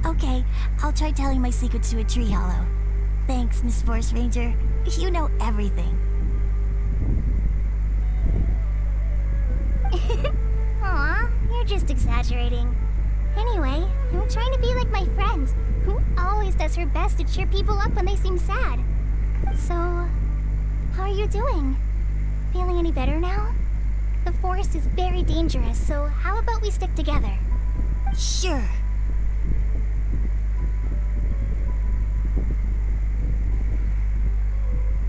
Okay, I'll try telling my secrets to a tree hollow. Thanks, Miss Forest Ranger. You know everything. Aw, you're just exaggerating. Anyway, I'm trying to be like my friend, who always does her best to cheer people up when they seem sad. So, how are you doing? Feeling any better now? The forest is very dangerous, so how about we stick together? Sure.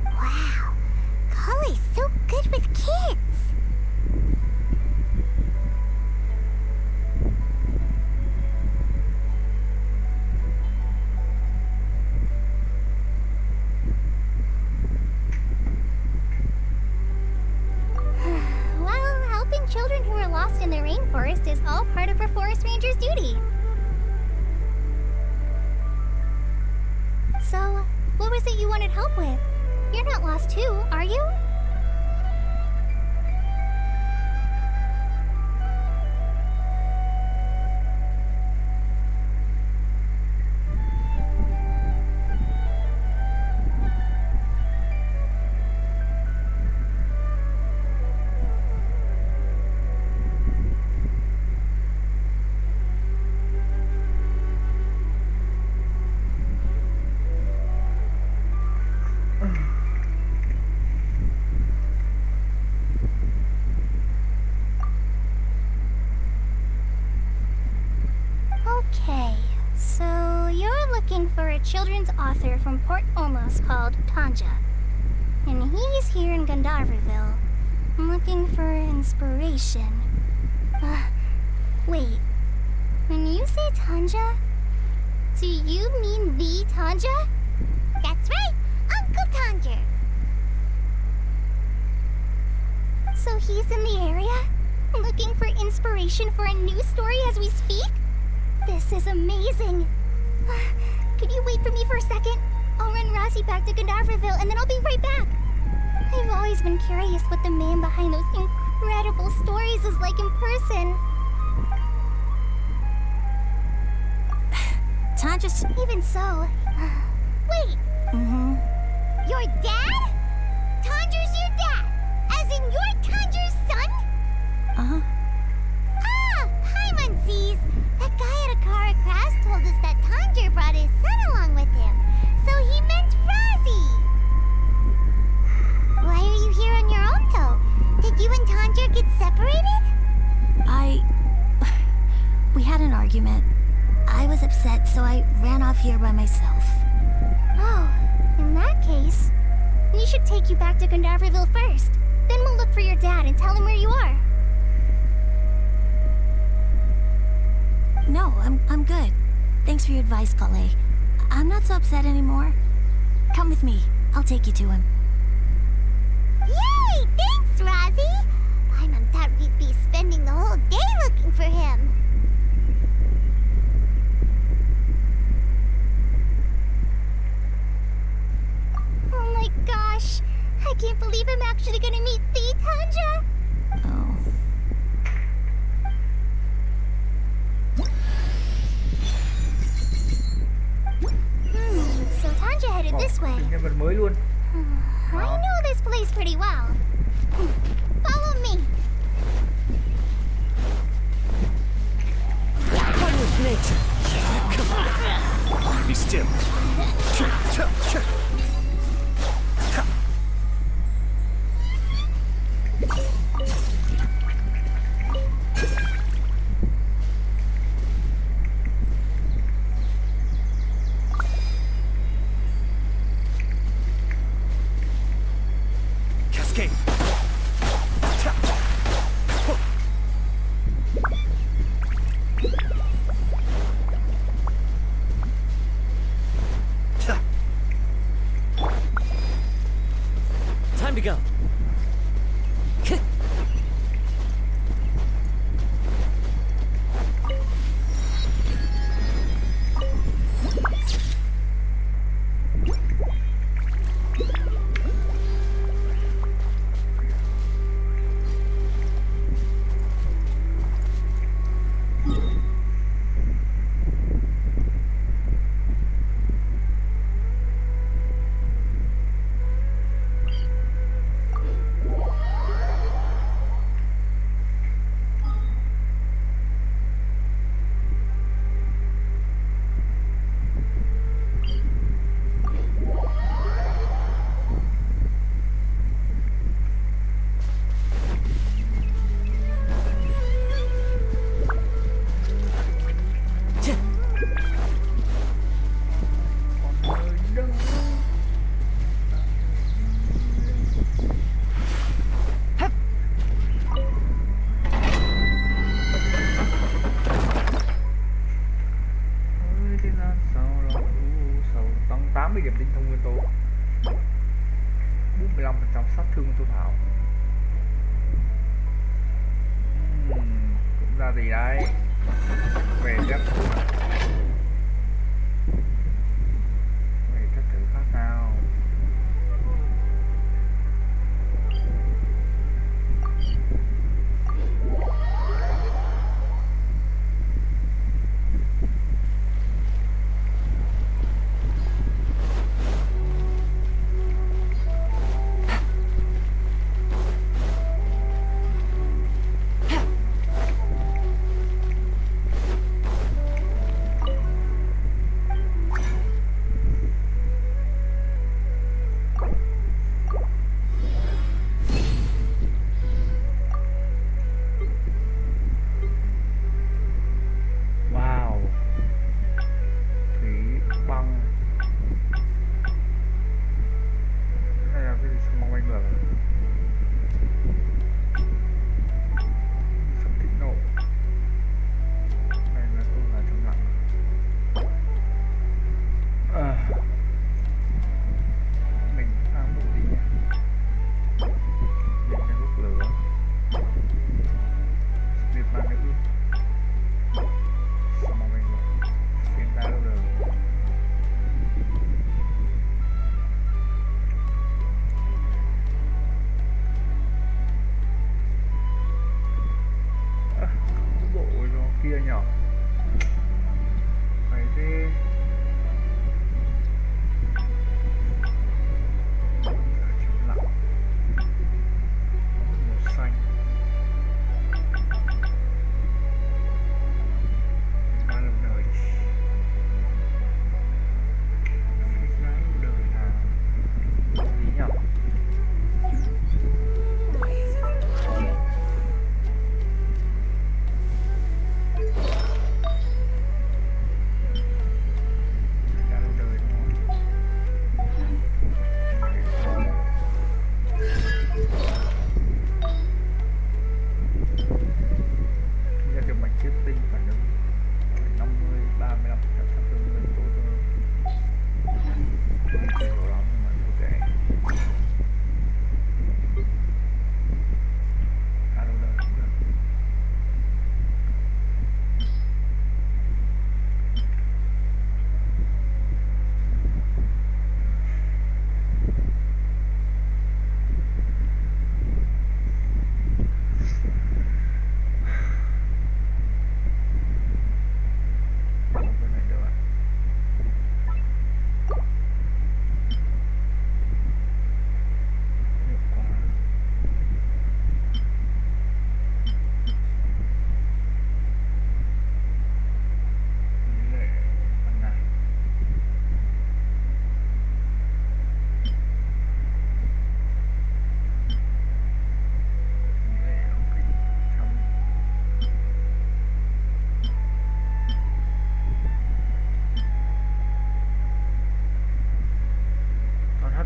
Wow, Kale's so good with kids. Well, helping children who are lost in the rainforest is all part of a forest ranger's duty. So, what was it you wanted help with? You're not lost too, are you? Okay, so you're looking for a children's author from Port Olmos called Tanja. And he's here in Gandharvaville, looking for inspiration. Wait, when you say Tanja, do you mean the Tanja? That's right, Uncle Tanja. So he's in the area, looking for inspiration for a new story as we speak? This is amazing. Could you wait for me for a second? I'll run Rossi back to Gandharvaville and then I'll be right back. I've always been curious what the man behind those incredible stories is like in person. Tanja's... Even so... Wait! Mm-hmm. Your dad? Tanja's your dad! As in your argument. I was upset, so I ran off here by myself. Oh, in that case, we should take you back to Gondaverville first. Then we'll look for your dad and tell him where you are. No, I'm good. Thanks for your advice, Kale. I'm not so upset anymore. Come with me. I'll take you to him. Yay! Thanks, Rosie! My mom thought we'd be spending the whole day looking for him. Oh my gosh! I can't believe I'm actually gonna meet the Tanja! Oh. So Tanja headed this way. Nhân vật mới luôn. I know this place pretty well. Follow me. One with nature. Come on. Be still. Cascade. Time to go.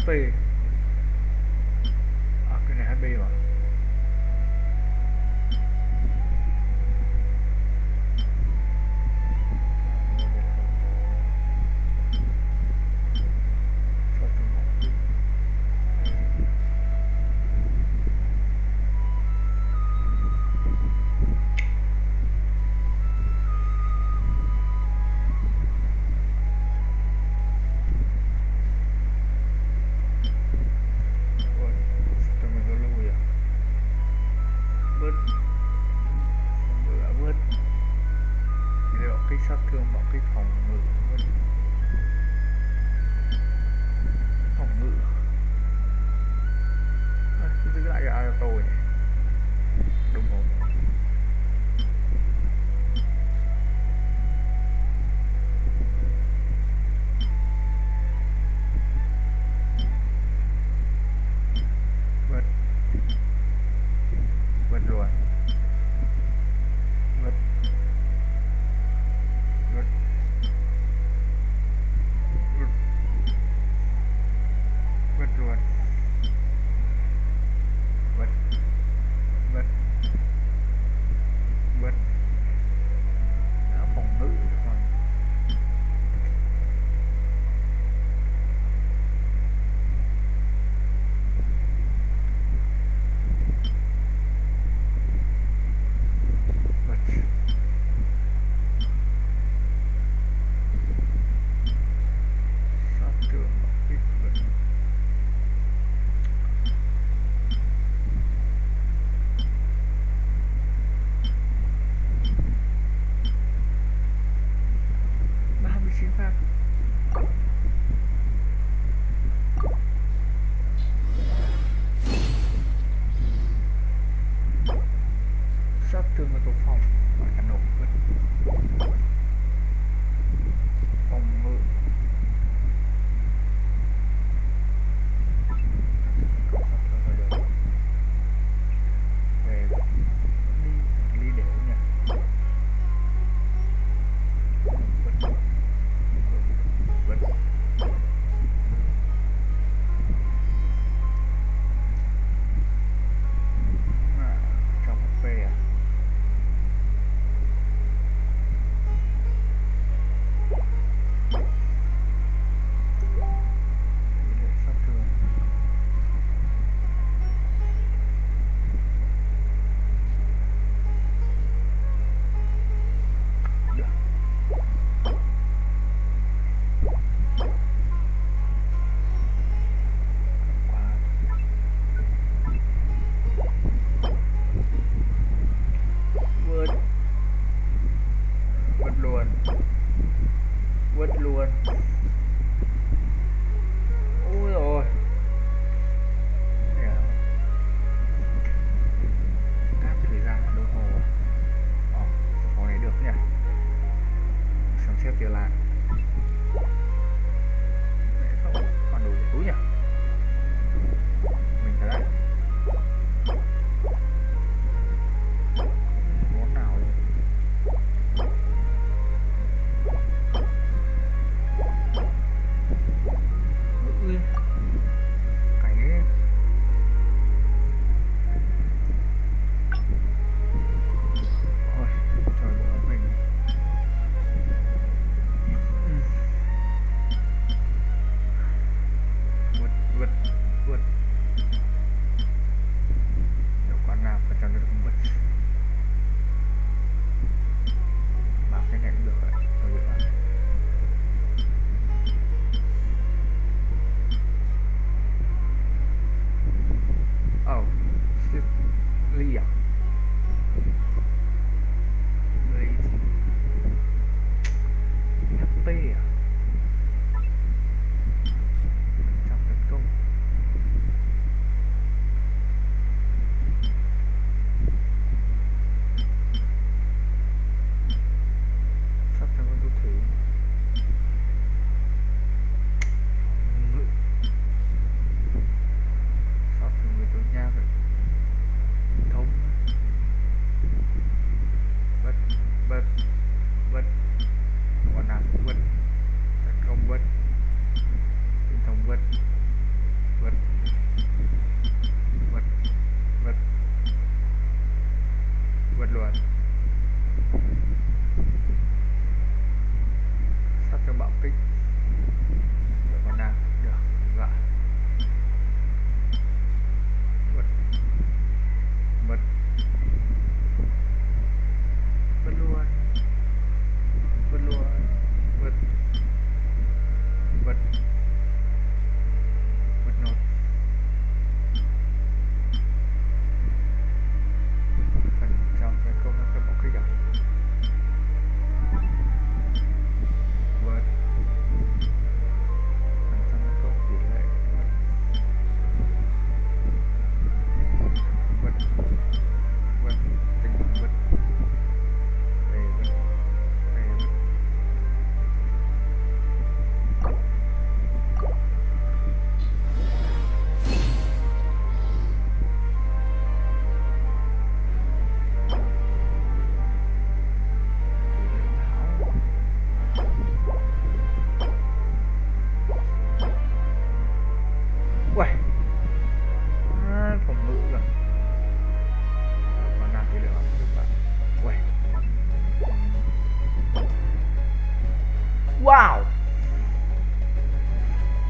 HP. À, cái này HP mà.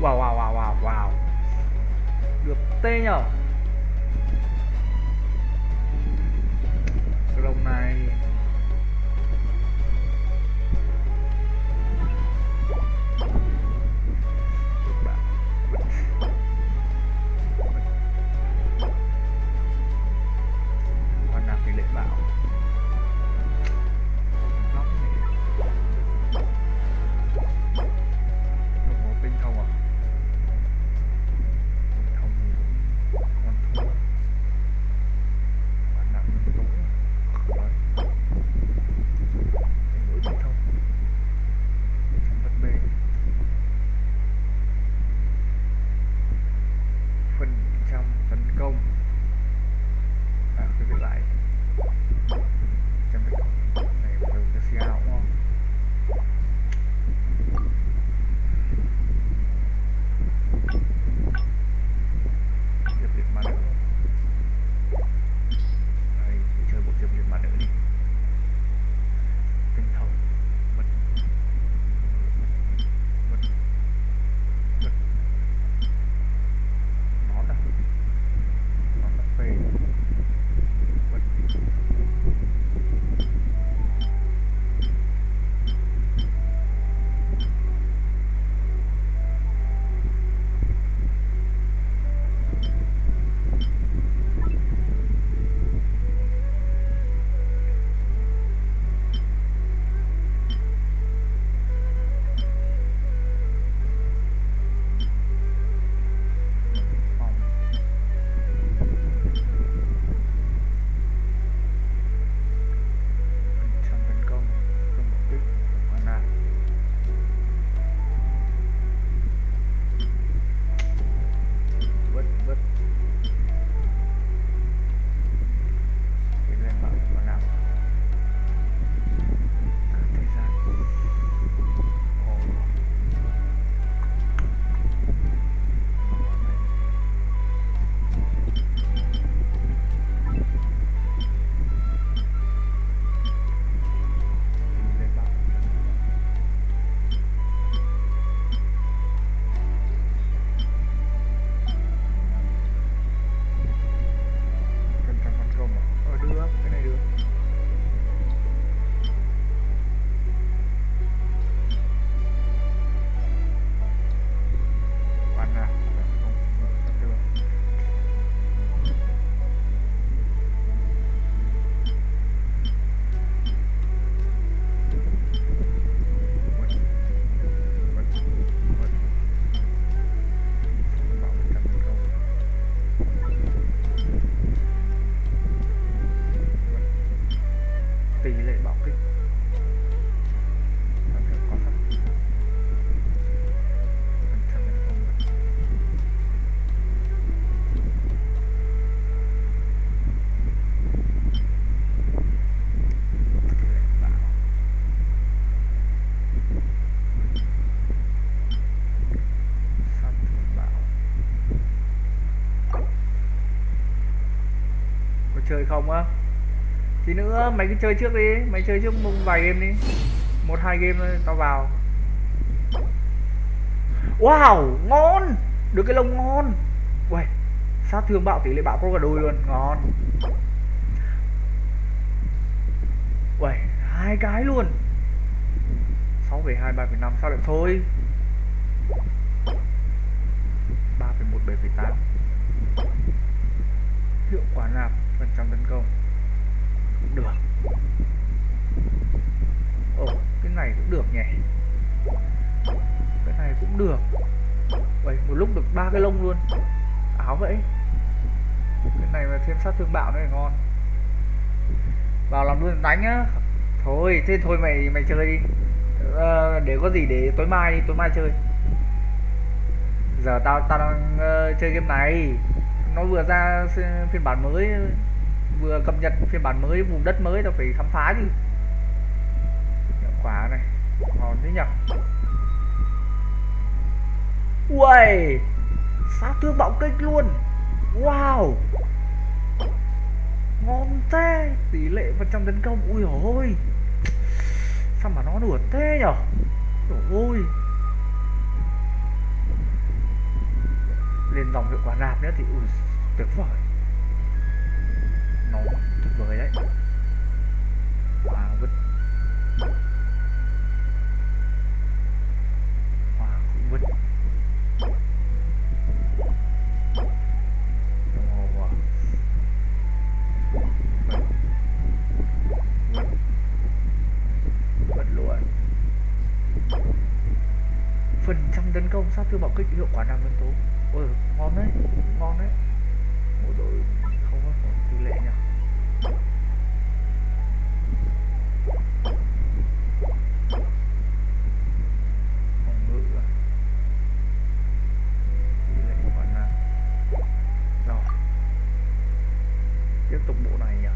Wow. Được tê nhở. Cái lông này còn là tỷ lệ bão. Tinh thông à? Thông thì còn thua. Bản nặng tố. Đấy. Mỗi tinh thông. Trong đất B. Phần trăm tấn công. À, cái việc lại. Trăm tấn công. Này bắt đầu cho CA đúng không? Diệp liệt mà nữ. Đây, chơi bộ diệp liệt mà nữ đi. Tinh thông. Bật. Nó là về. Bật. Mong. Trăm tấn công. Không một kích. Hoàn nạn. Vứt. Tiến lên bảo hoàn nạn. Cả thời gian. Ồ. Tiến lên bảo. Cần trăm tấn công à? Được, cái này được. Hoàn nạn. Không, được. Bảo 100 tấn công. Tỷ lệ bạo kích. Có thể có sẵn. 100 tấn công. Tỷ lệ bạo. Sát thương bạo. Có chơi không á? Tí nữa mày cứ chơi trước đi, mày chơi trước một vài game đi. 1-2 game thôi tao vào. Wow, ngon. Được cái lông ngon. Uầy, sát thương bạo tỷ lệ bạo có cả đôi luôn, ngon. Uầy, 2 cái luôn. 6,2, 3,5 sao lại thôi. 3,1, 7,8. Hiệu quả nạp phần trăm tấn công. Được. Ồ, cái này cũng được nhỉ. Cái này cũng được. Vậy một lúc được 3 cái lông luôn. Áo vậy. Cái này mà thêm sát thương bạo nữa là ngon. Vào làm luôn đánh á. Thôi, thế thôi mày chơi đi. Để có gì để tối mai chơi. Giờ tao đang chơi game này. Nó vừa ra phiên bản mới, vừa cập nhật phiên bản mới, vùng đất mới, tao phải khám phá chứ. Hiệu quả này ngon thế nhỉ. Uầy, sát thương bạo kích luôn. Wow, ngon thế. Tỷ lệ phần trăm tấn công. Ui ôi, sao mà nó đùa thế nhở. Ôi, thêm dòng hiệu quả nạp nữa thì tuyệt vời. Nó tuyệt vời đấy. Wow, vứt. Wow, cũng vứt. Đồng hồ à. Vứt luôn. Phần trăm tấn công sát thương bạo kích hiệu quả 5 nhân tố. Ôi, ngon đấy, ngon đấy. Bộ đội không có tỷ lệ nhỉ. Phòng ngự à. Tỷ lệ hiệu quả 5. Rồi. Tiếp tục bộ này nhỉ.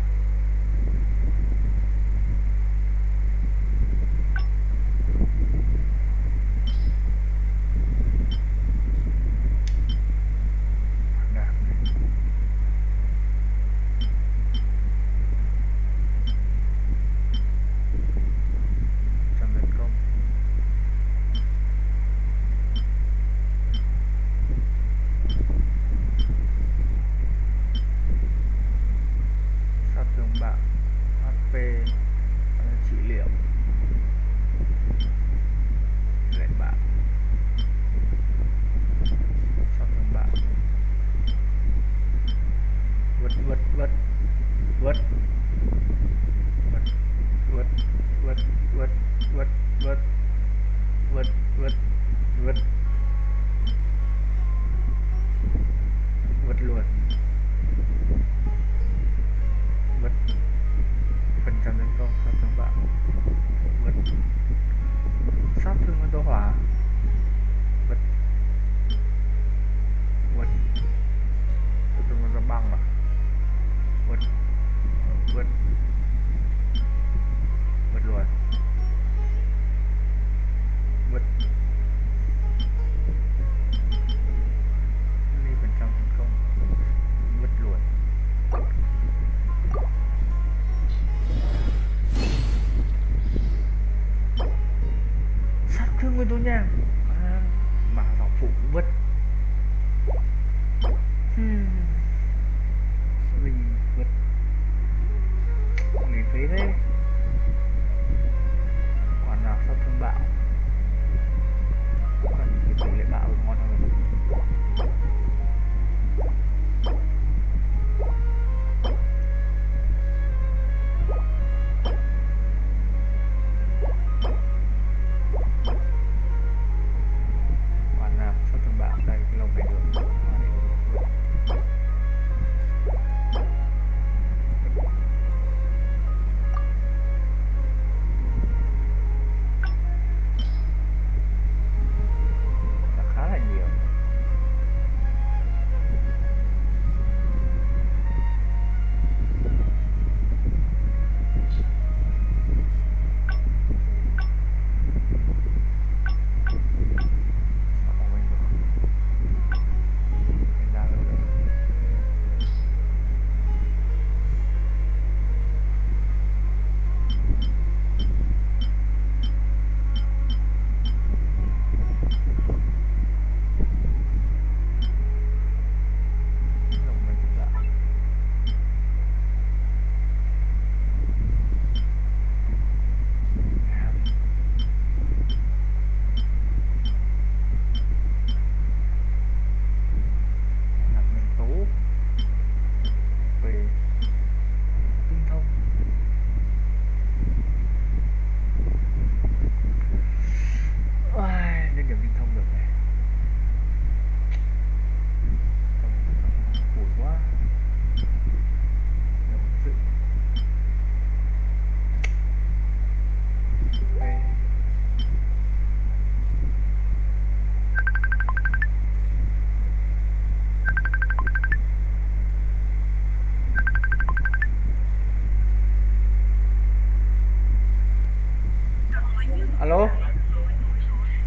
Alo.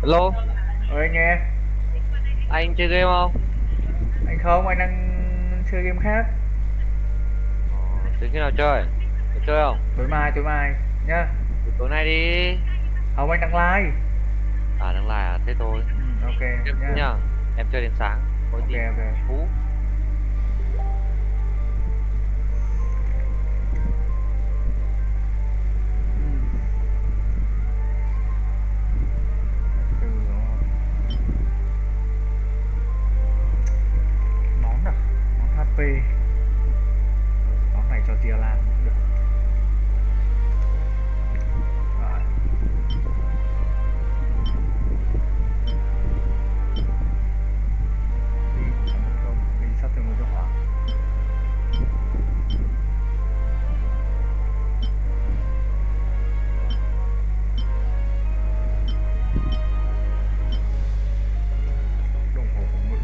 Alo. Anh nghe. Anh chơi game không? Anh không, anh đang chơi game khác. Từ khi nào chơi? Có chơi không? Tối mai nhá. Tối nay đi. Không, anh đang live. À đang live à? Thế thôi. Ok nhá. Em chơi đến sáng. Ok, phú. Món HP. Món này cho Tia Lan cũng được. Rồi. Đi sát thương cho hỏa. Đồng hồ phòng ngự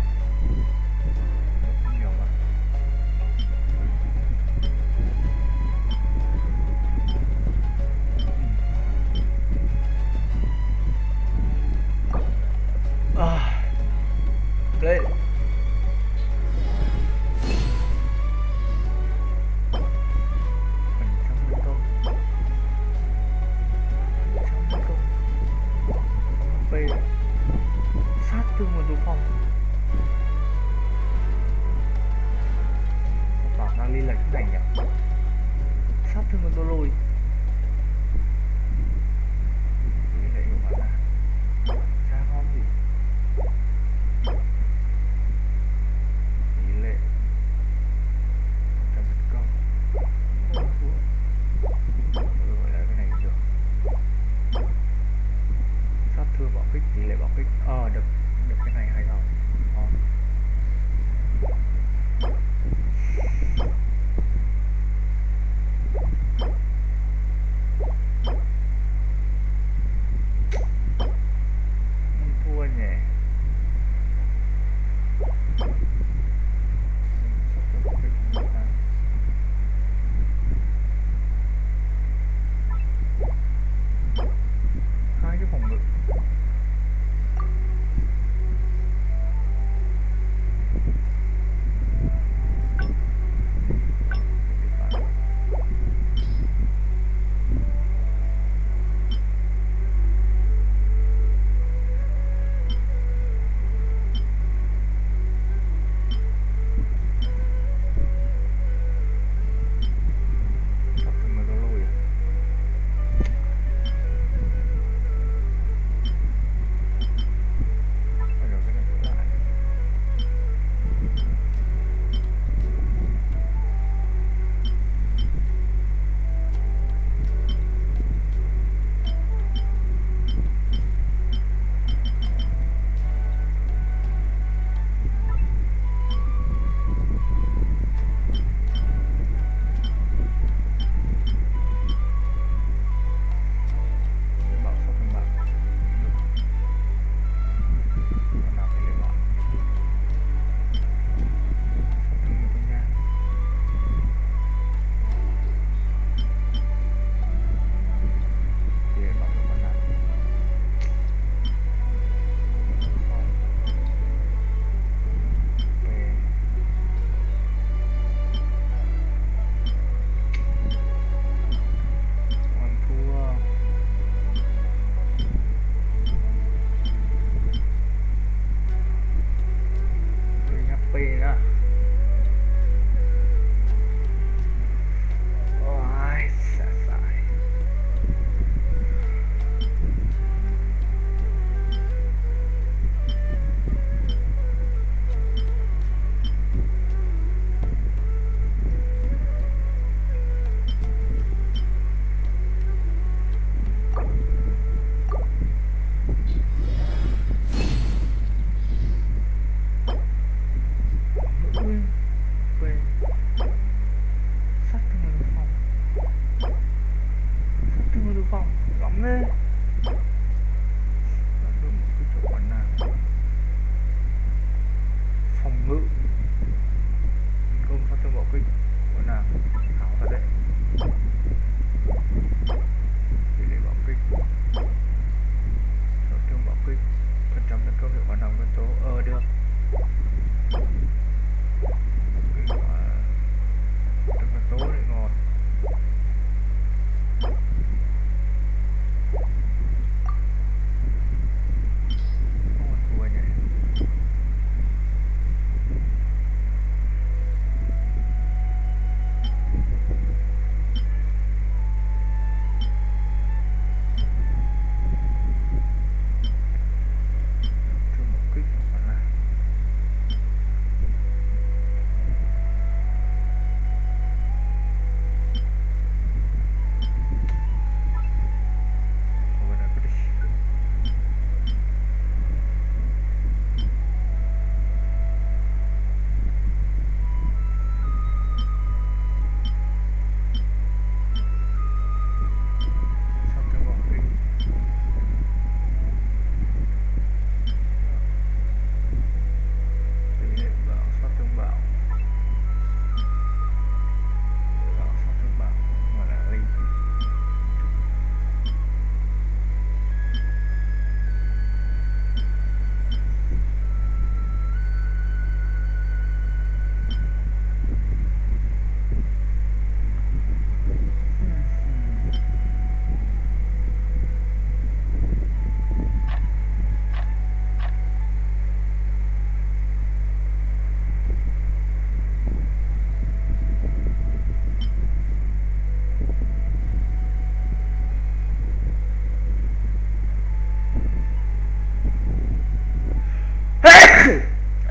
nhiều mà. Lên. Sát thương nguồn thủ phòng. Bảo đang liên lạc cái này nhỉ? Sát thương nguồn đồ lôi. Đấy lại hiệu quả là xa ngon gì? Tỷ lệ tấn công. Gọi là cái này được. Sát thương bạo kích, tỷ lệ bạo kích. Được cái này hay rồi.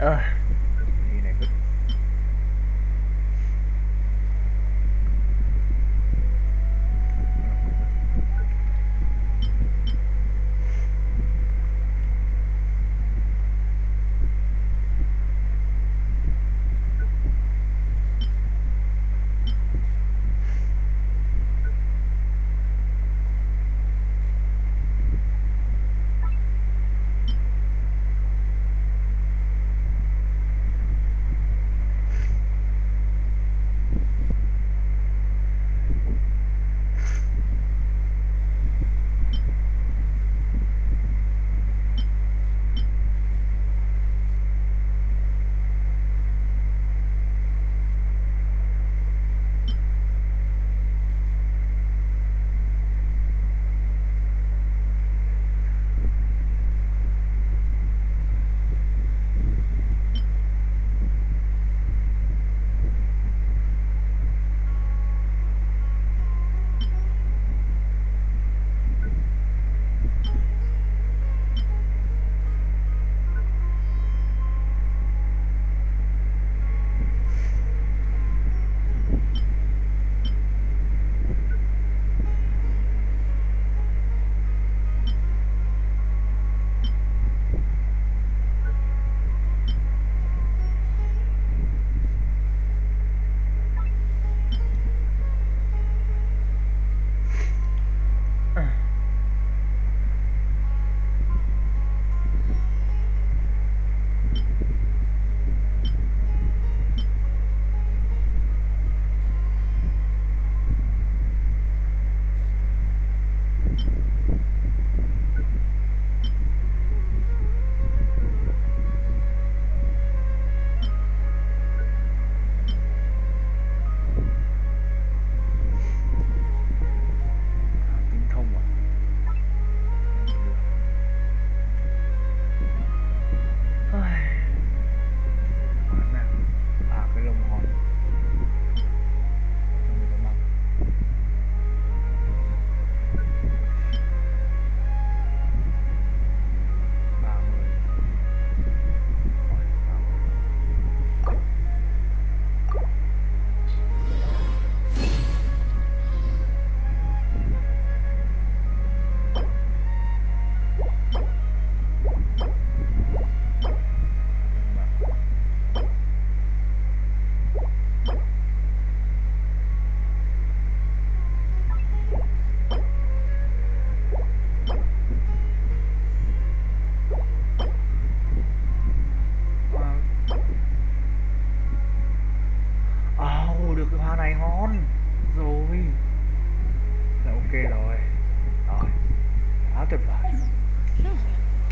Gì này cứ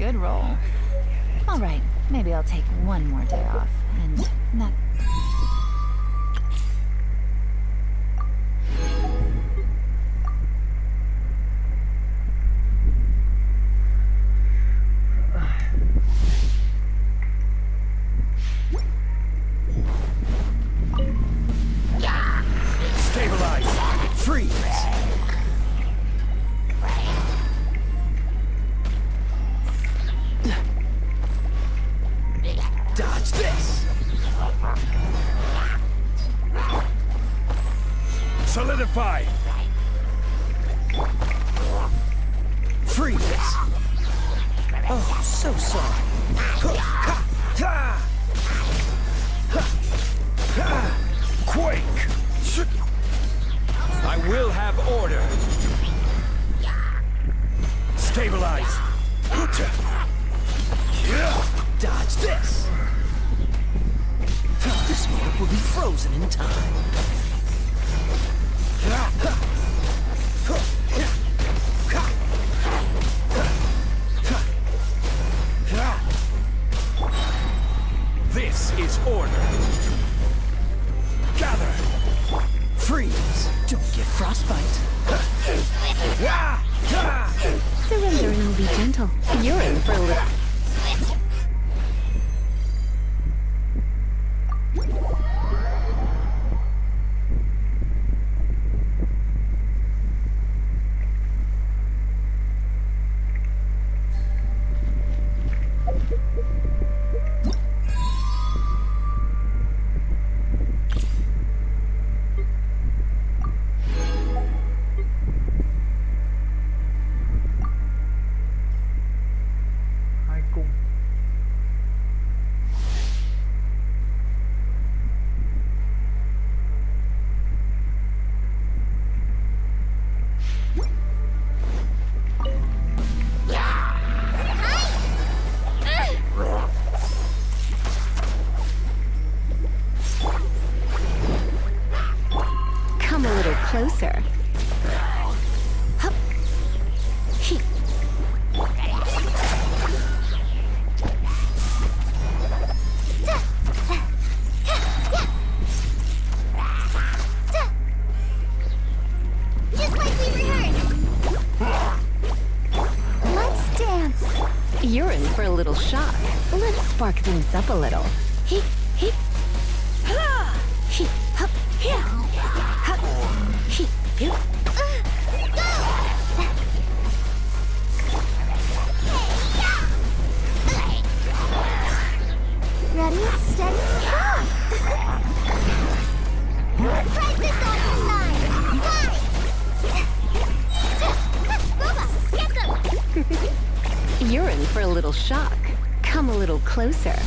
Good roll. All right, maybe I'll take one more day off and not. Stabilize. Freeze. Dodge this! Solidify! Freeze! Oh, so sorry. Quake! I will have order! Stabilize! Dodge this! This moment will be frozen in time. This is order. Gather! Freeze! Don't get frostbite. Surrendering will be gentle. You're in for a little. closer. Hup. He. Just like we rehearsed. Let's dance. You're in for a little shock. Let's spark things up a little. He. He. He. Hup. Here. Hup. He. He. Ready, steady, go! Try this on your side. Fly! Robot, get them! You're in for a little shock. Come a little closer.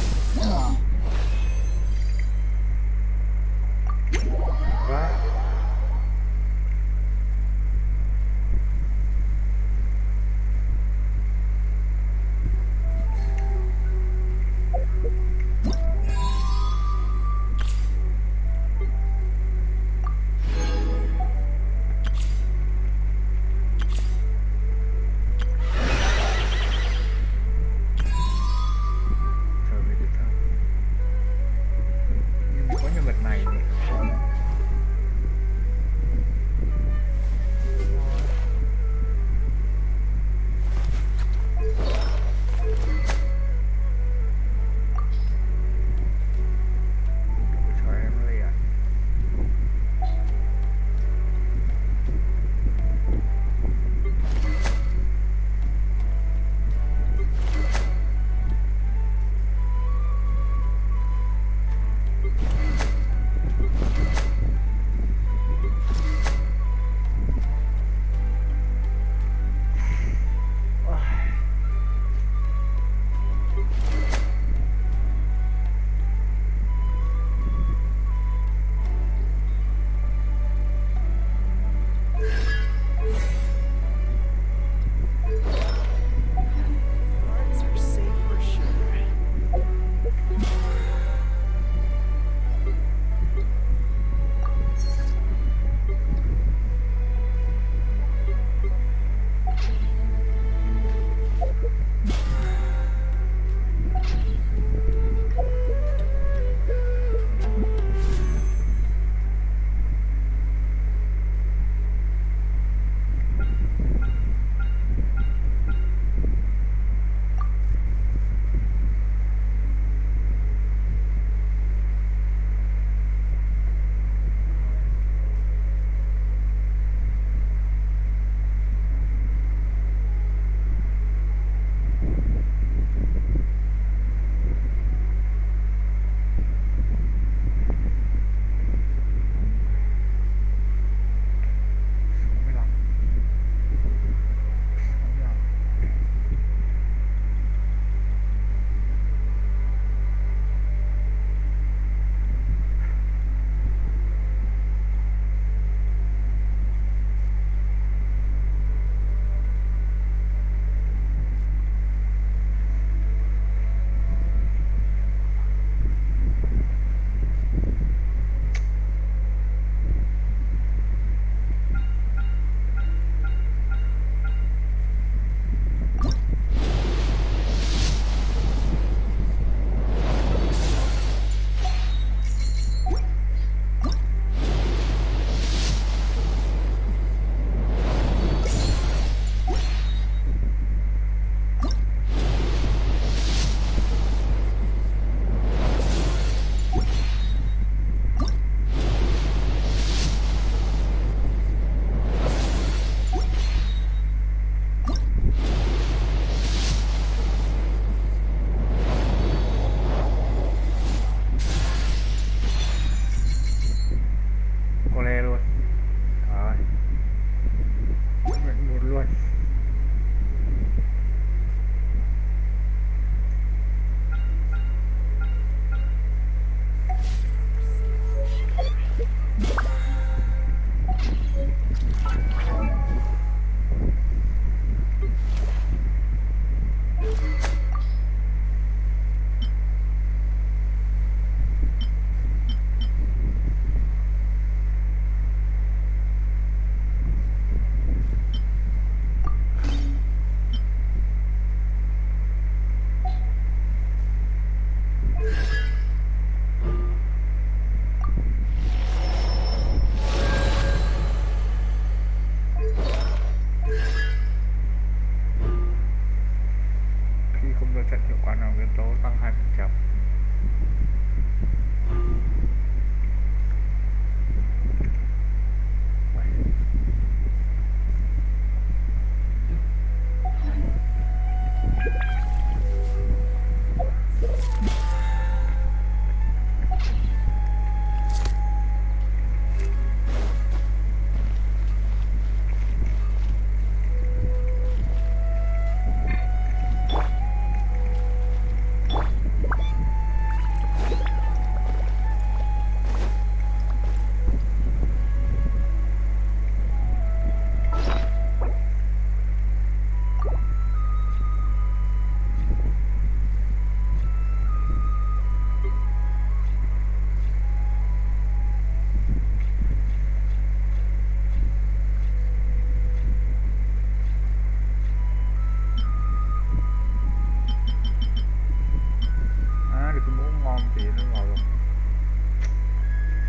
tí nữa vào rồi.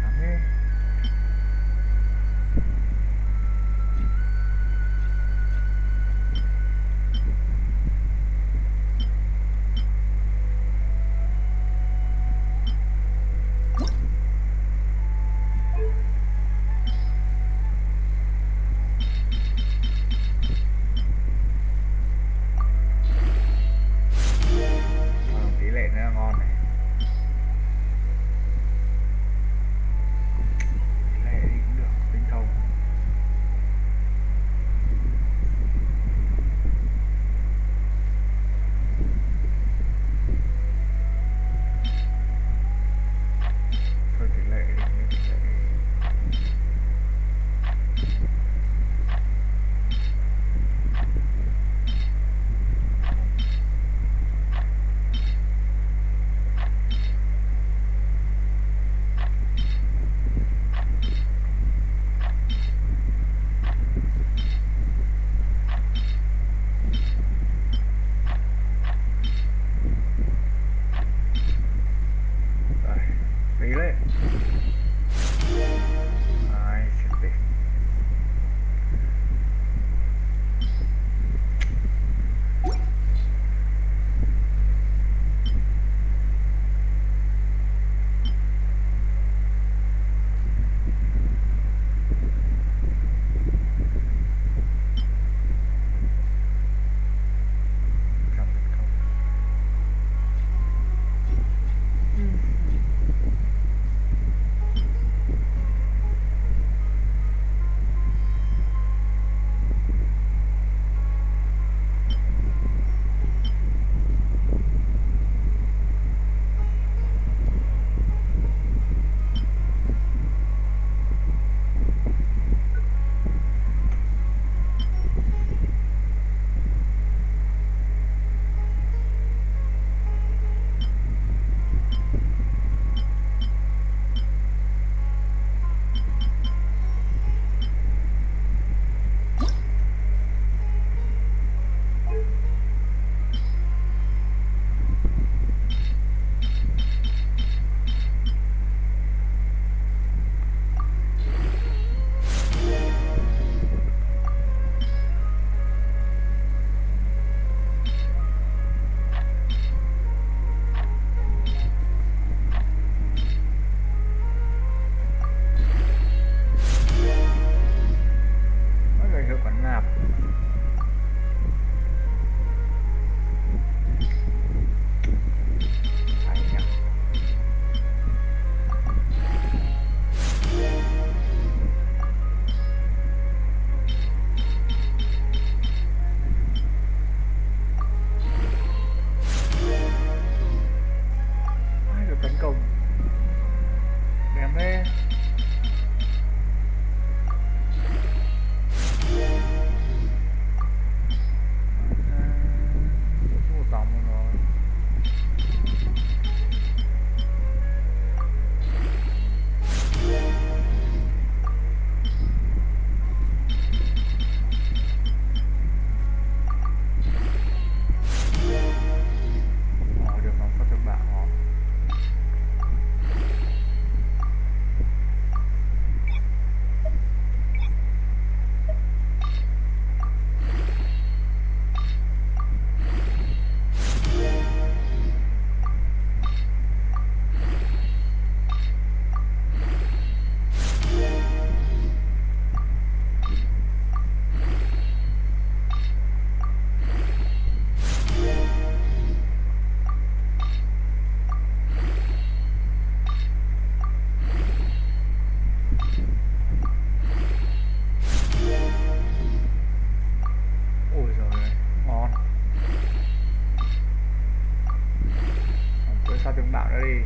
Chán thế. Tỷ lệ nó ngon này. Tỷ lệ thì cũng được, tinh thông. Thôi tỷ lệ đi, tỷ lệ. Rồi, tỷ lệ. Ai xịt đi. Trăm tấn công. Nó gây hiệu quả nạp. Hay nhỉ. Ai được tấn công. Đẹp thế. Một vòng rồi. Được phóng sát thương bạo họ. Ôi giời ơi, ngon. Tôi sao tiếng bạo nữa đi.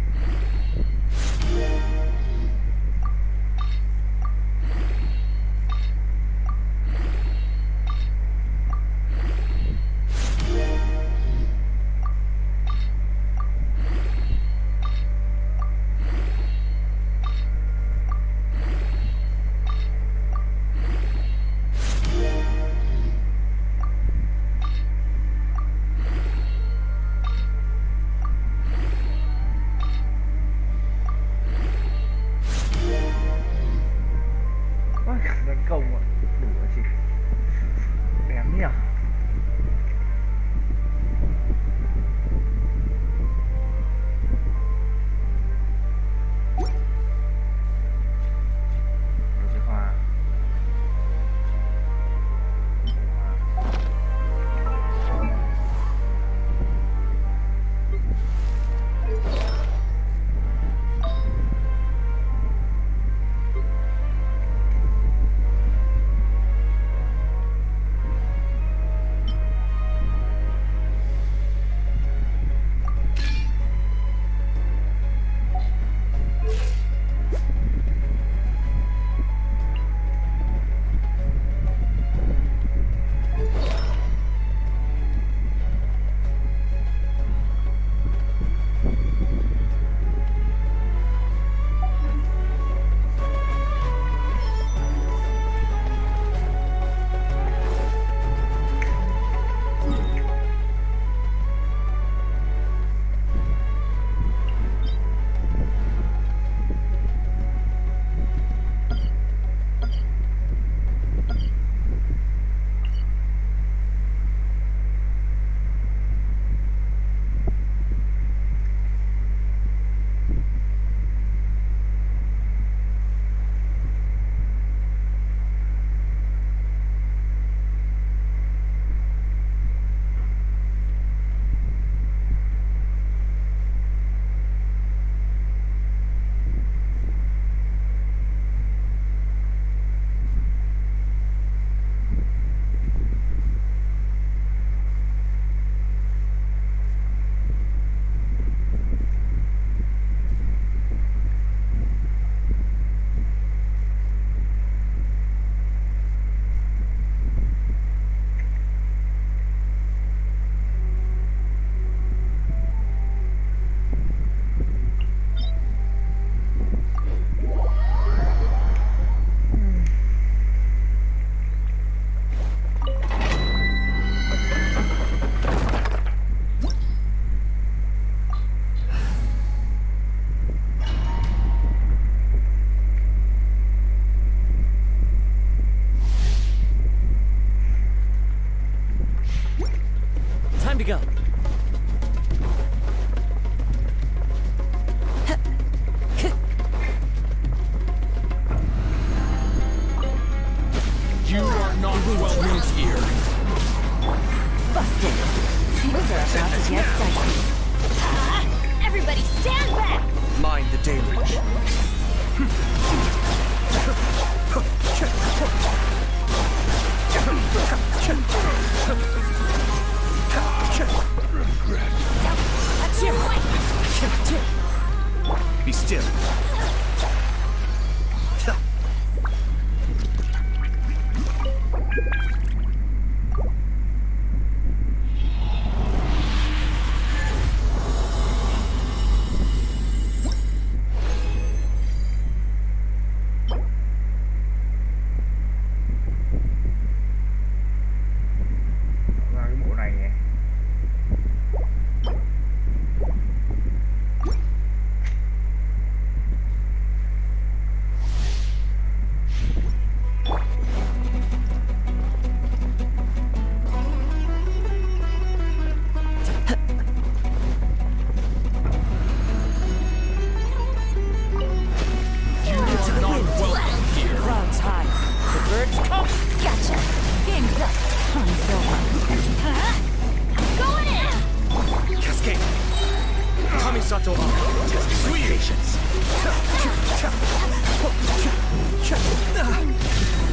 Be still.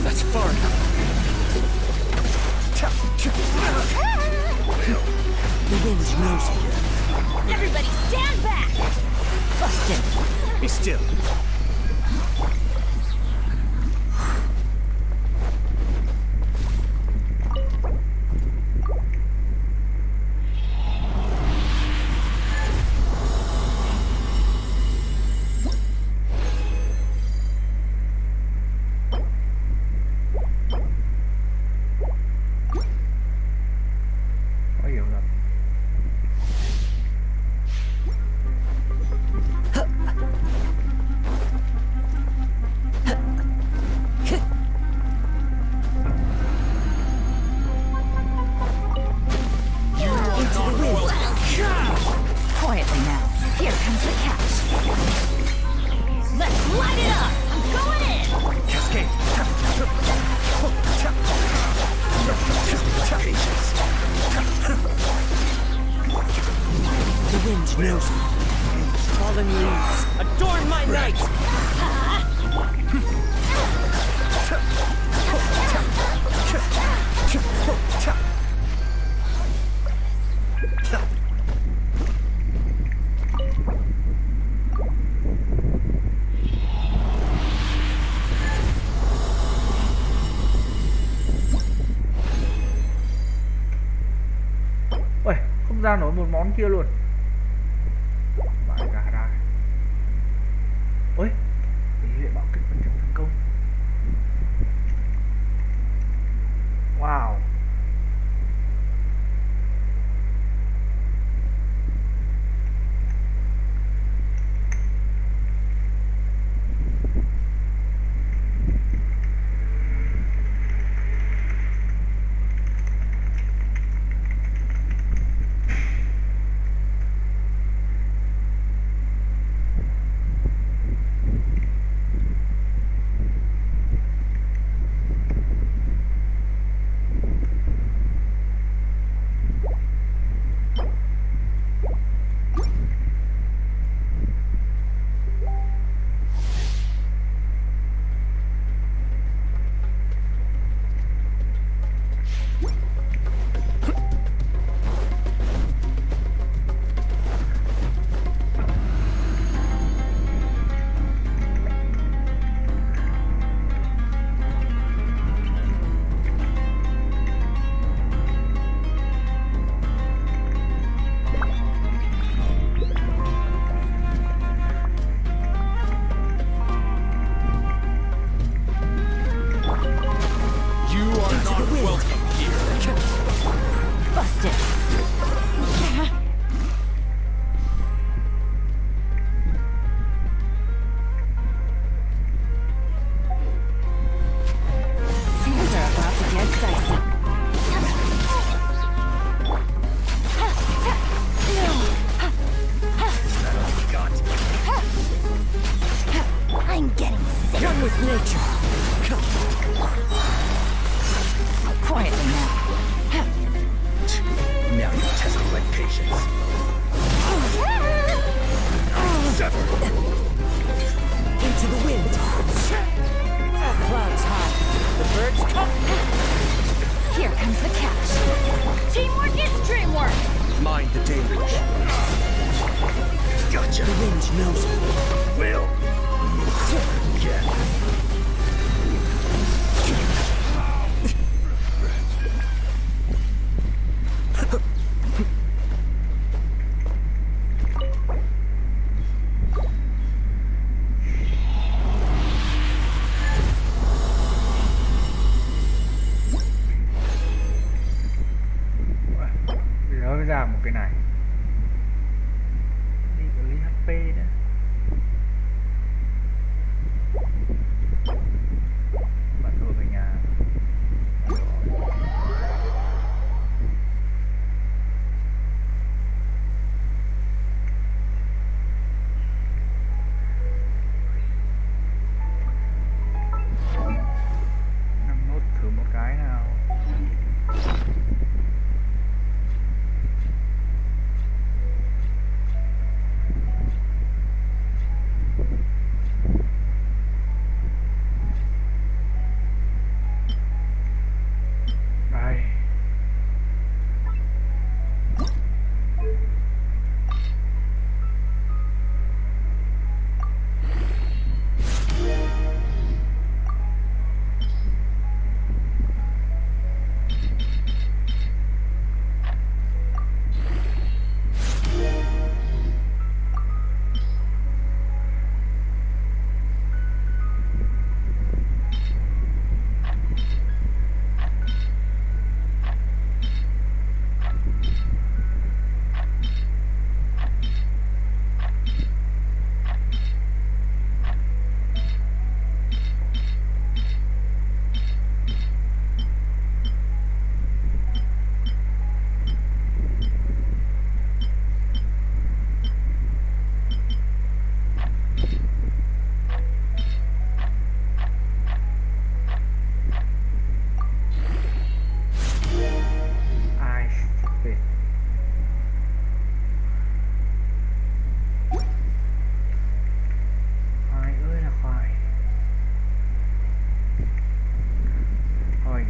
That's far enough. The wind knows me. Everybody stand back! Busted. Be still. Ra nổi một món kia luôn. Vãi cả ra. Ôi, tỷ lệ bạo kích phần trăm thành công. Wow.